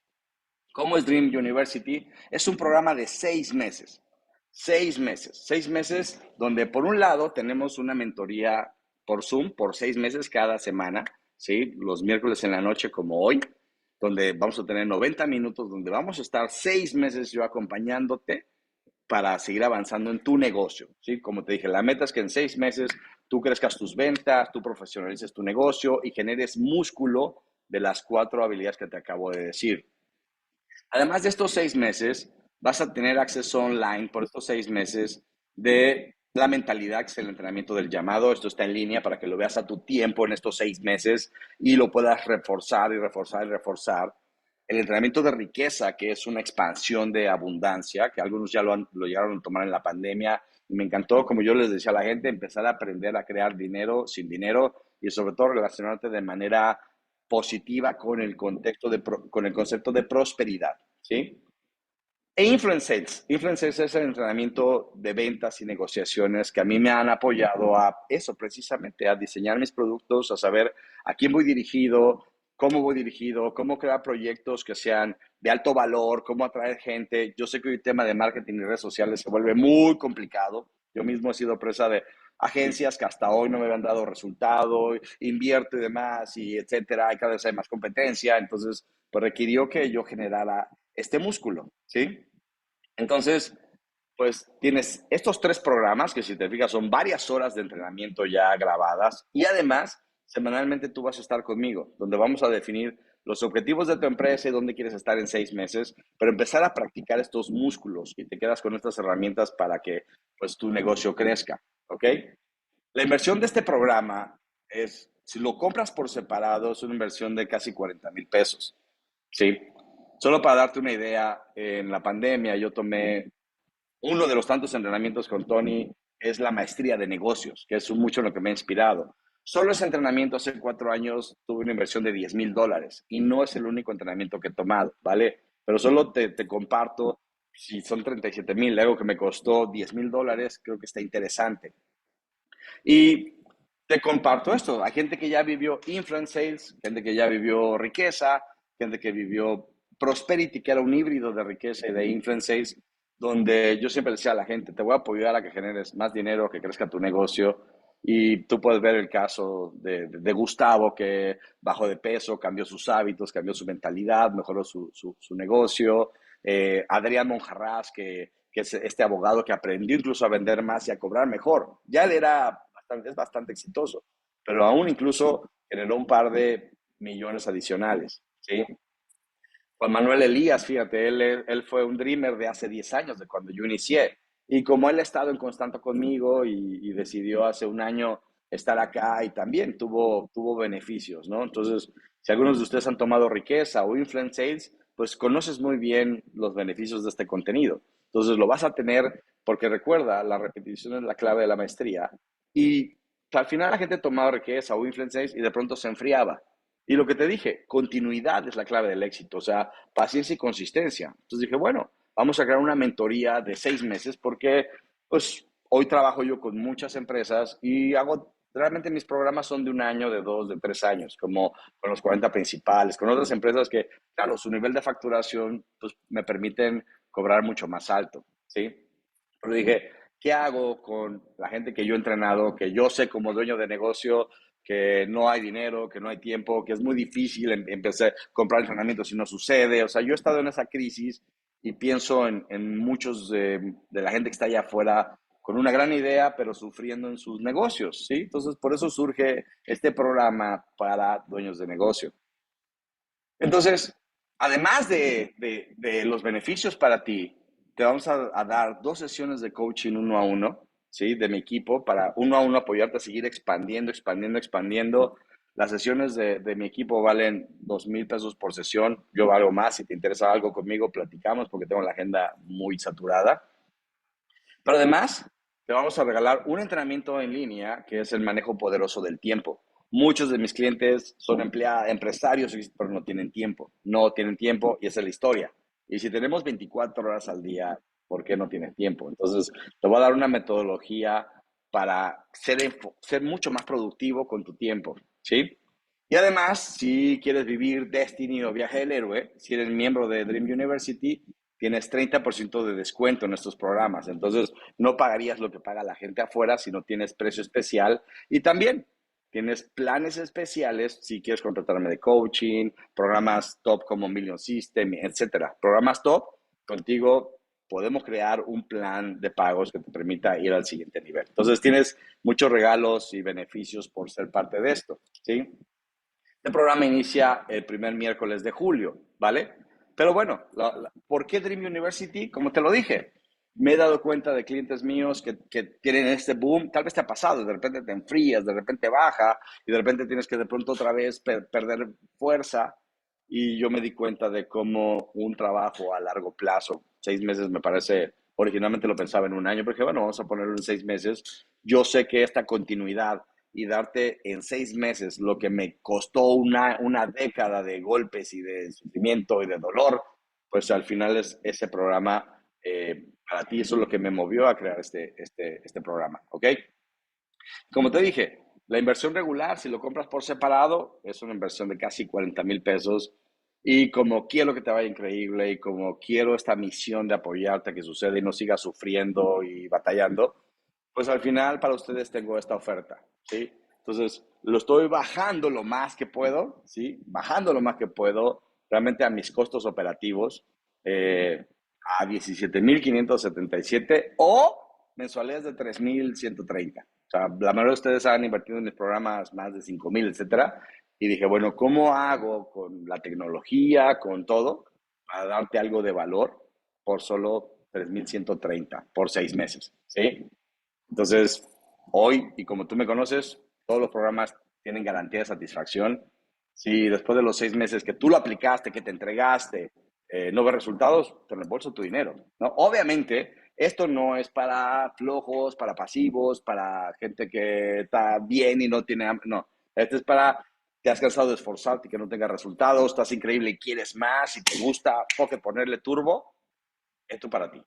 ¿Cómo es Dream University? Es un programa de 6 meses. 6 meses. 6 meses donde por un lado tenemos una mentoría por Zoom por 6 meses cada semana, ¿sí? Los miércoles en la noche como hoy, donde vamos a tener 90 minutos, donde vamos a estar 6 meses yo acompañándote para seguir avanzando en tu negocio, ¿sí? Como te dije, la meta es que en 6 meses tú crezcas tus ventas, tú profesionalices tu negocio y generes músculo de las 4 habilidades que te acabo de decir. Además de estos 6 meses, vas a tener acceso online por estos 6 meses de la mentalidad, que es el entrenamiento del llamado. Esto está en línea para que lo veas a tu tiempo en estos 6 meses y lo puedas reforzar y reforzar y reforzar. El entrenamiento de riqueza, que es una expansión de abundancia, que algunos ya lo llegaron a tomar en la pandemia. Y me encantó, como yo les decía a la gente, empezar a aprender a crear dinero sin dinero y sobre todo relacionarte de manera positiva con el contexto con el concepto de prosperidad, ¿sí? E Influence Sales. Influence Sales es el entrenamiento de ventas y negociaciones que a mí me han apoyado a eso, precisamente, a diseñar mis productos, a saber a quién voy dirigido, cómo crear proyectos que sean de alto valor, cómo atraer gente. Yo sé que el tema de marketing y redes sociales se vuelve muy complicado. Yo mismo he sido presa de agencias que hasta hoy no me habían dado resultado, invierto y demás, y etcétera, y cada vez hay más competencia, entonces pues requirió que yo generara este músculo, ¿sí? Entonces, pues tienes estos 3 programas que si te fijas son varias horas de entrenamiento ya grabadas y además semanalmente tú vas a estar conmigo, donde vamos a definir los objetivos de tu empresa y dónde quieres estar en 6 meses, pero empezar a practicar estos músculos y te quedas con estas herramientas para que pues tu negocio crezca, ¿ok? La inversión de este programa es, si lo compras por separado, es una inversión de casi 40,000 pesos, ¿sí? Solo para darte una idea, en la pandemia yo tomé uno de los tantos entrenamientos con Tony, es la maestría de negocios, que es mucho lo que me ha inspirado. Solo ese entrenamiento hace 4 años tuve una inversión de $10,000 y no es el único entrenamiento que he tomado, ¿vale? Pero solo te comparto, si son 37,000, algo que me costó $10,000, creo que está interesante. Y te comparto esto. Hay gente que ya vivió influence sales, gente que ya vivió riqueza, gente que vivió prosperity, que era un híbrido de riqueza y de influence sales, donde yo siempre decía a la gente, te voy a apoyar a que generes más dinero, que crezca tu negocio. Y tú puedes ver el caso de Gustavo, que bajó de peso, cambió sus hábitos, cambió su mentalidad, mejoró su negocio. Adrián Monjarras, que es este abogado que aprendió incluso a vender más y a cobrar mejor. Ya él es bastante exitoso, pero aún incluso generó un par de millones adicionales, ¿sí? Juan Manuel Elías, fíjate, él fue un dreamer de hace 10 años, de cuando yo inicié. Y como él ha estado en constante conmigo y decidió hace un año estar acá y también tuvo beneficios, ¿no? Entonces, si algunos de ustedes han tomado riqueza o influence sales, pues conoces muy bien los beneficios de este contenido. Entonces, lo vas a tener porque recuerda, la repetición es la clave de la maestría. Y al final la gente tomaba riqueza o influence sales y de pronto se enfriaba. Y lo que te dije, continuidad es la clave del éxito, o sea, paciencia y consistencia. Entonces dije, bueno, vamos a crear una mentoría de 6 meses porque, pues, hoy trabajo yo con muchas empresas y realmente mis programas son de un año, de 2, de 3 años, como con los 40 principales, con otras empresas que, claro, su nivel de facturación, pues, me permiten cobrar mucho más alto, ¿sí? Pero dije, ¿qué hago con la gente que yo he entrenado, que yo sé como dueño de negocio, que no hay dinero, que no hay tiempo, que es muy difícil empezar a comprar entrenamiento si no sucede? O sea, yo he estado en esa crisis y pienso en muchos de la gente que está allá afuera con una gran idea, pero sufriendo en sus negocios, ¿sí? Entonces, por eso surge este programa para dueños de negocio. Entonces, además de los beneficios para ti, te vamos a dar 2 sesiones de coaching uno a uno, ¿sí? De mi equipo, para uno a uno apoyarte a seguir expandiendo, expandiendo, expandiendo. Las sesiones de mi equipo valen 2,000 pesos por sesión. Yo valgo más. Si te interesa algo conmigo, platicamos porque tengo la agenda muy saturada. Pero además, te vamos a regalar un entrenamiento en línea que es el manejo poderoso del tiempo. Muchos de mis clientes son empresarios, pero no tienen tiempo. No tienen tiempo y esa es la historia. Y si tenemos 24 horas al día, ¿por qué no tienen tiempo? Entonces, te voy a dar una metodología para ser mucho más productivo con tu tiempo, ¿sí? Y además, si quieres vivir Destiny o Viaje del Héroe, si eres miembro de Dream University, tienes 30% de descuento en estos programas. Entonces, no pagarías lo que paga la gente afuera si no tienes precio especial. Y también tienes planes especiales si quieres contratarme de coaching, programas top como Million System, etcétera. Programas top, contigo podemos crear un plan de pagos que te permita ir al siguiente nivel. Entonces tienes muchos regalos y beneficios por ser parte de esto, ¿sí? El programa inicia el primer miércoles de julio, ¿vale? Pero bueno, ¿por qué Dream University? Como te lo dije, me he dado cuenta de clientes míos que tienen este boom, tal vez te ha pasado, de repente te enfrías, de repente baja y de repente tienes que de pronto otra vez perder fuerza y yo me di cuenta de cómo un trabajo a largo plazo, 6 meses me parece, originalmente lo pensaba en un año, porque bueno, vamos a ponerlo en 6 meses, yo sé que esta continuidad y darte en 6 meses lo que me costó una década de golpes y de sufrimiento y de dolor, pues al final es ese programa, para ti eso es lo que me movió a crear este programa, ¿ok? Como te dije, la inversión regular, si lo compras por separado, es una inversión de casi 40,000 pesos. Y como quiero que te vaya increíble y como quiero esta misión de apoyarte a que suceda y no sigas sufriendo y batallando, pues al final para ustedes tengo esta oferta, ¿sí? Entonces, lo estoy bajando lo más que puedo, ¿sí? Bajando lo más que puedo realmente a mis costos operativos, eh, a 17,577 o mensualidades de 3,130. O sea, la mayoría de ustedes han invertido en mis programas más de 5,000, etcétera. Y dije, bueno, ¿cómo hago con la tecnología, con todo, para darte algo de valor por solo 3,130 por 6 meses? ¿Sí? Entonces, hoy, y como tú me conoces, todos los programas tienen garantía de satisfacción. Si después de los 6 meses que tú lo aplicaste, que te entregaste, no ves resultados, te reembolso tu dinero, ¿no? Obviamente, esto no es para flojos, para pasivos, para gente que está bien y no tiene hambre, no. Esto es para te has cansado de esforzarte y que no tengas resultados, estás increíble y quieres más y te gusta ponerle turbo, esto para ti.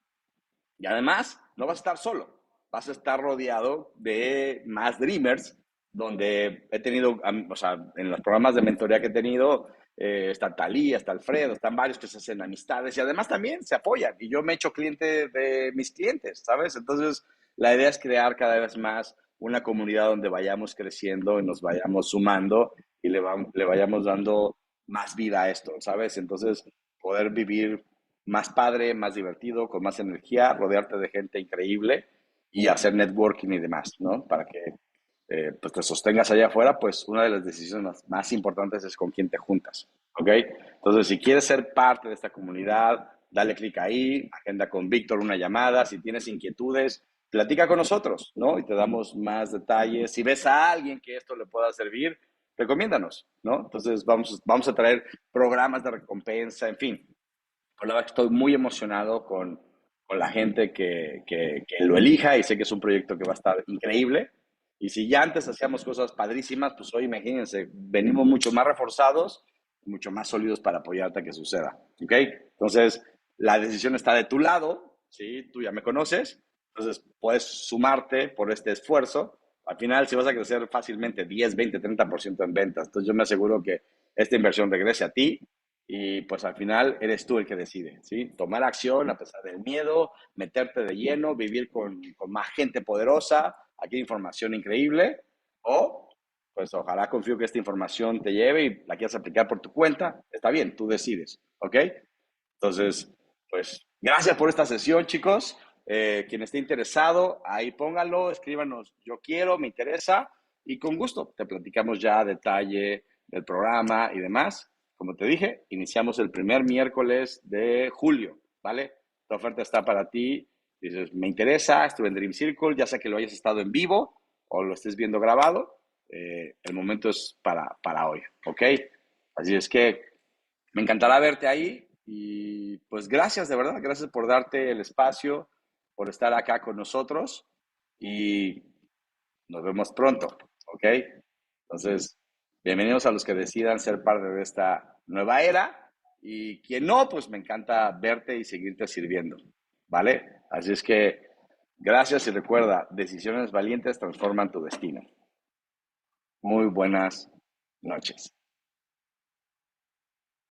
Y además, no vas a estar solo, vas a estar rodeado de más Dreamers, donde he tenido, o sea, en los programas de mentoría que he tenido, está Talía, está Alfredo, están varios que se hacen amistades y además también se apoyan. Y yo me he hecho cliente de mis clientes, ¿sabes? Entonces, la idea es crear cada vez más una comunidad donde vayamos creciendo y nos vayamos sumando y le vayamos dando más vida a esto, ¿sabes? Entonces, poder vivir más padre, más divertido, con más energía, rodearte de gente increíble y hacer networking y demás, ¿no? Para que pues te sostengas allá afuera, pues una de las decisiones más importantes es con quién te juntas, ¿ok? Entonces, si quieres ser parte de esta comunidad, dale clic ahí, agenda con Víctor una llamada, si tienes inquietudes, platica con nosotros, ¿no? Y te damos más detalles. Si ves a alguien que esto le pueda servir, recomiéndanos, ¿no? Entonces, vamos a traer programas de recompensa, en fin, por la verdad que estoy muy emocionado con la gente que lo elija y sé que es un proyecto que va a estar increíble. Y si ya antes hacíamos cosas padrísimas, pues hoy imagínense, venimos mucho más reforzados, mucho más sólidos para apoyarte a que suceda. ¿Ok? Entonces, la decisión está de tu lado, ¿sí? Tú ya me conoces, entonces puedes sumarte por este esfuerzo. Al final, si vas a crecer fácilmente 10, 20, 30% en ventas, entonces yo me aseguro que esta inversión regrese a ti y pues al final eres tú el que decide, ¿sí? Tomar acción a pesar del miedo, meterte de lleno, vivir con más gente poderosa, aquí hay información increíble, o pues ojalá confío que esta información te lleve y la quieras aplicar por tu cuenta, está bien, tú decides, ¿ok? Entonces, pues gracias por esta sesión, chicos. Quien esté interesado, ahí pónganlo, escríbanos, yo quiero, me interesa, y con gusto te platicamos ya a detalle del programa y demás. Como te dije, iniciamos el primer miércoles de julio, ¿vale? La oferta está para ti. Dices, me interesa, estuve en Dream Circle, ya sea que lo hayas estado en vivo o lo estés viendo grabado, el momento es para hoy, ¿ok? Así es que me encantará verte ahí y pues gracias, de verdad, gracias por darte el espacio, por estar acá con nosotros y nos vemos pronto, ¿ok? Entonces, bienvenidos a los que decidan ser parte de esta nueva era y quien no, pues me encanta verte y seguirte sirviendo, ¿vale? Así es que gracias y recuerda, decisiones valientes transforman tu destino. Muy buenas noches.